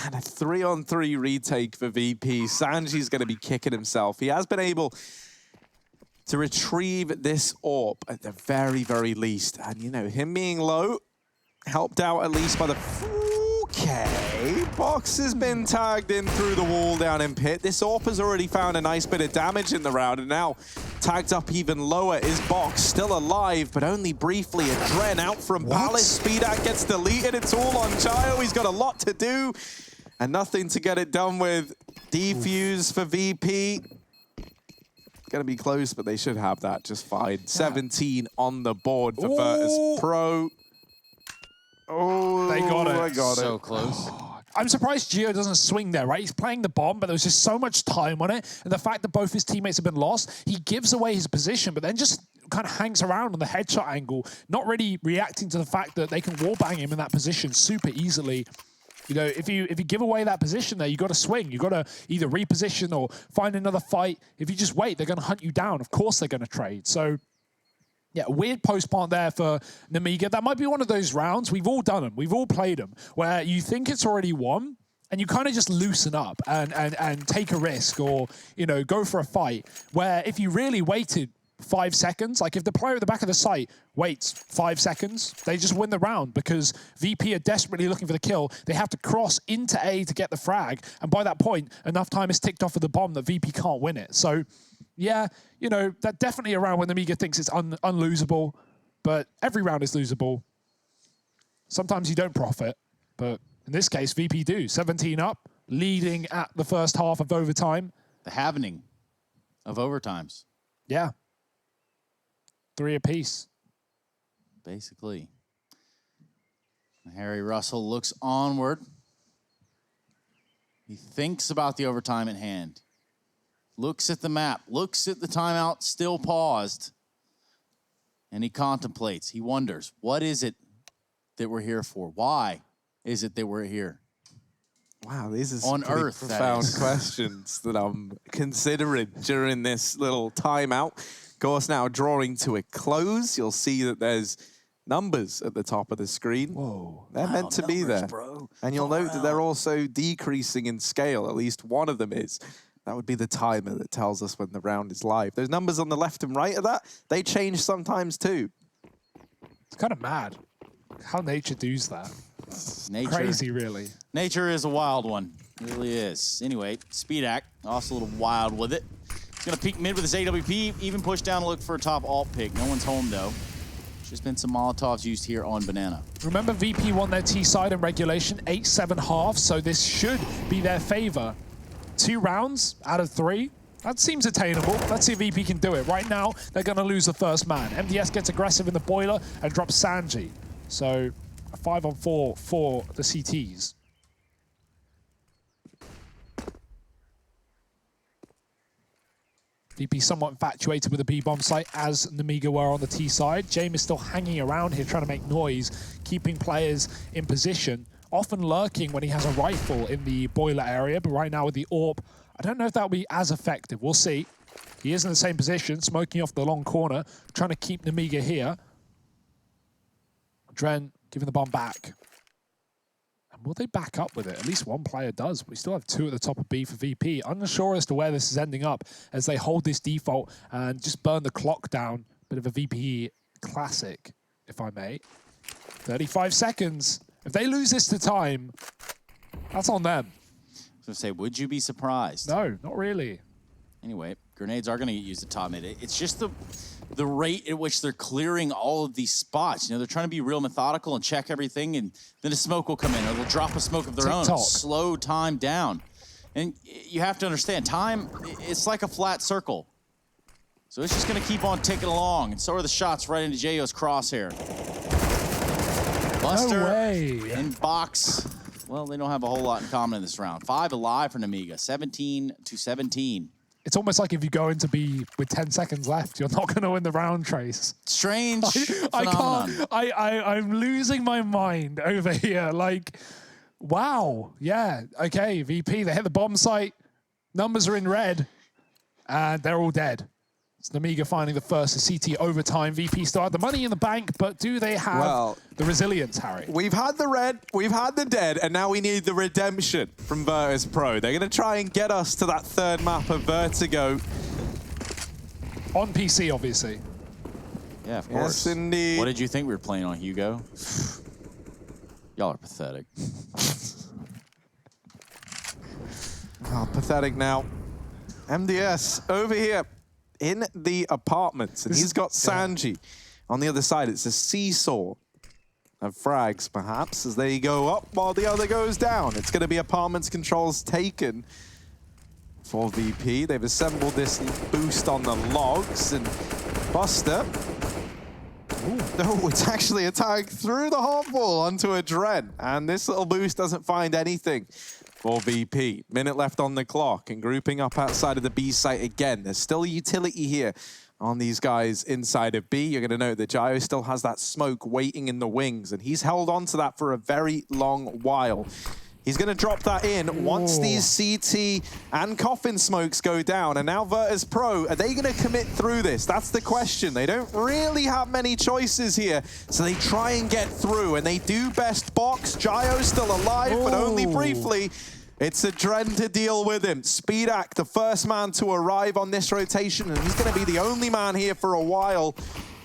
And a 3-on-3 retake for VP. Sanji's going to be kicking himself. He has been able to retrieve this AWP at the very, very least. And, you know, him being low helped out at least by the... Okay, Box has been tagged in through the wall down in pit. This AWP has already found a nice bit of damage in the round, and now tagged up even lower is Box, still alive, but only briefly. A Dren out from Palace. Speedak gets deleted. It's all on Chayo. He's got a lot to do, and nothing to get it done with. Defuse for VP. Gonna be close, but they should have that just fine. 17 on the board for Virtus.pro. Oh, they got it. I got so it. close. I'm surprised Gio doesn't swing there, right? He's playing the bomb, but there was just so much time on it. And the fact that both his teammates have been lost, he gives away his position, but then just kind of hangs around on the headshot angle, not really reacting to the fact that they can wallbang him in that position super easily. You know, if you give away that position there, you got to swing. You got to either reposition or find another fight. If you just wait, they're going to hunt you down. Of course they're going to trade. So... yeah, weird post plant there for Nemiga. That might be one of those rounds. We've all done them. We've all played them where you think it's already won and you kind of just loosen up and take a risk or, you know, go for a fight where if you really waited 5 seconds, like if the player at the back of the site waits 5 seconds, they just win the round because VP are desperately looking for the kill. They have to cross into A to get the frag. And by that point, enough time is ticked off of the bomb that VP can't win it. So... yeah, you know, that definitely a round when Nemiga thinks it's unlosable, but every round is losable. Sometimes you don't profit, but in this case, VP do. 17 up, leading at the first half of overtime. The happening of overtimes. Yeah. 3 apiece. Basically. Harry Russell looks onward. He thinks about the overtime at hand. Looks at the map, looks at the timeout, still paused. And he contemplates, he wonders, what is it that we're here for? Why is it that we're here? Wow, these are on some Earth, profound questions that I'm considering during this little timeout. Of course, now drawing to a close. You'll see that there's numbers at the top of the screen. Whoa. They're meant to be numbers, there. bro. And you'll Far note that they're out. also decreasing in scale. At least one of them is. That would be the timer that tells us when the round is live. Those numbers on the left and right of that, they change sometimes too. It's kind of mad how nature does that. Nature. Crazy, really. Nature is a wild one. It really is. Anyway, Speedak, also a little wild with it. He's going to peek mid with his AWP, even push down to look for a top alt pick. No one's home, though. Just been some Molotovs used here on Banana. Remember, VP won their T side in regulation, 8-7 half, so this should be their favor. 2 rounds out of 3. That seems attainable. Let's see if VP can do it. Right now, they're going to lose the first man. MDS gets aggressive in the boiler and drops Sanji. So, a 5-on-4 for the CTs. VP somewhat infatuated with the B-bomb site, as Nemiga were on the T side. James is still hanging around here trying to make noise, keeping players in position, often lurking when he has a rifle in the boiler area, but right now with the AWP, I don't know if that'll be as effective. We'll see. He is in the same position, smoking off the long corner, trying to keep Nemiga here. Dren giving the bomb back. And will they back up with it? At least one player does. We still have 2 at the top of B for VP. Unsure as to where this is ending up as they hold this default and just burn the clock down. Bit of a VP classic, if I may. 35 seconds. If they lose this to time, that's on them. I was going to say, would you be surprised? No, not really. Anyway, grenades are going to get used at top mid. It's just the rate at which they're clearing all of these spots. You know, they're trying to be real methodical and check everything, and then a smoke will come in, or they'll drop a smoke of their own. Slow time down. And you have to understand, time, it's like a flat circle. So it's just going to keep on ticking along, and so are the shots right into Jayo's crosshair. Buster No way. and Box, well, they don't have a whole lot in common in this round. 5 alive for Nemiga, 17-17. It's almost like if you go into B with 10 seconds left, you're not going to win the round, Trace. Strange I phenomenon. can't. I'm losing my mind over here. Like, wow. Yeah. Okay. VP. They hit the bomb site. Numbers are in red, and they're all dead. It's Nemiga finding the first CT overtime. VP still had the money in the bank, but do they have the resilience, Harry? We've had the red, we've had the dead, and now we need the redemption from Virtus.pro. They're going to try and get us to that 3rd map of Vertigo. On PC, obviously. Yeah, of course. Yes, indeed. What did you think we were playing on, Hugo? Y'all are pathetic. Oh, pathetic now. MDS over here in the apartments, and he's got Sanji. On the other side, it's a seesaw of frags, perhaps, as they go up while the other goes down. It's going to be apartments controls taken for VP. They've assembled this boost on the logs, and Buster... No, it's actually a tag through the hot wall onto a Dren, and this little boost doesn't find anything for VP. Minute left on the clock, and grouping up outside of the B site again. There's still a utility here on these guys inside of B. You're going to note that Jayo still has that smoke waiting in the wings, and he's held on to that for a very long while. He's going to drop that in once these CT and coffin smokes go down. And now Virtus.pro, are they going to commit through this? That's the question. They don't really have many choices here, so they try and get through, and they do best box. Jayo's still alive, but only briefly. It's a Dren to deal with him. Speedak, the first man to arrive on this rotation, and he's going to be the only man here for a while.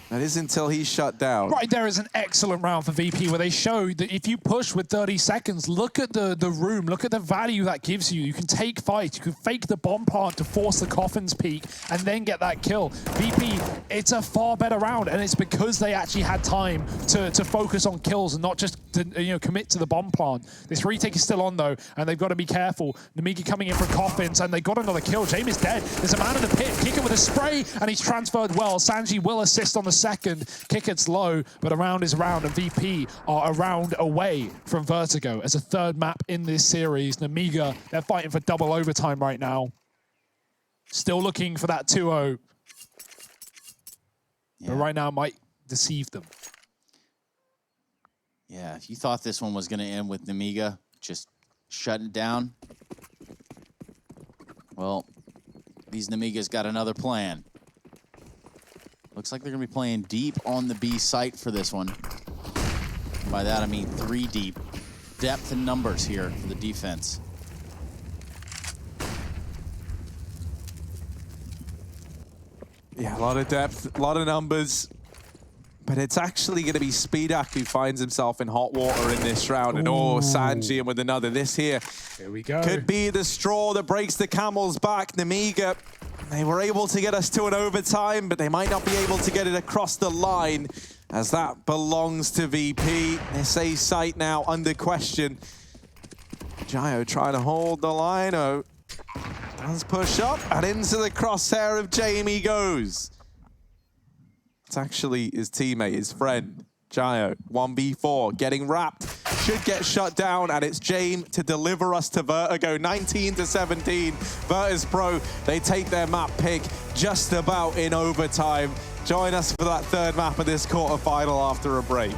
That is until he's shut down. Right there is an excellent round for VP where they show that if you push with 30 seconds, look at the room, look at the value that gives you. You can take fight, you can fake the bomb plant to force the coffin's peak and then get that kill. VP, it's a far better round, and it's because they actually had time to focus on kills and not just to commit to the bomb plant. This retake is still on though, and they've got to be careful. Nemiga coming in for coffins, and they got another kill. James is dead. There's a man in the pit. Kicker with a spray, and he's transferred well. Sanji will assist on the second. Kick it's low, but a round is round, and VP are a round away from Vertigo as a 3rd map in this series. Nemiga, they're fighting for double overtime right now. Still looking for that 2-0. Yeah. But right now might deceive them. Yeah, if you thought this one was going to end with Nemiga just shutting it down, well, these Nemigas got another plan. Looks like they're going to be playing deep on the B site for this one. By that, I mean 3 deep. Depth and numbers here for the defense. Yeah, a lot of depth, a lot of numbers. But it's actually going to be Speedak who finds himself in hot water in this round. And oh, Sanjian with another. This here we go. Could be the straw that breaks the camel's back. Nemiga, they were able to get us to an overtime, but they might not be able to get it across the line as that belongs to VP. SA site now under question. Gio trying to hold the line. Oh, does push up and into the crosshair of Jamie goes. It's actually his teammate, his friend, Gio. 1v4, getting wrapped. Should get shut down, and it's James to deliver us to Vertigo. 19-17. Virtus.pro, they take their map pick just about in overtime. Join us for that third map of this quarterfinal after a break.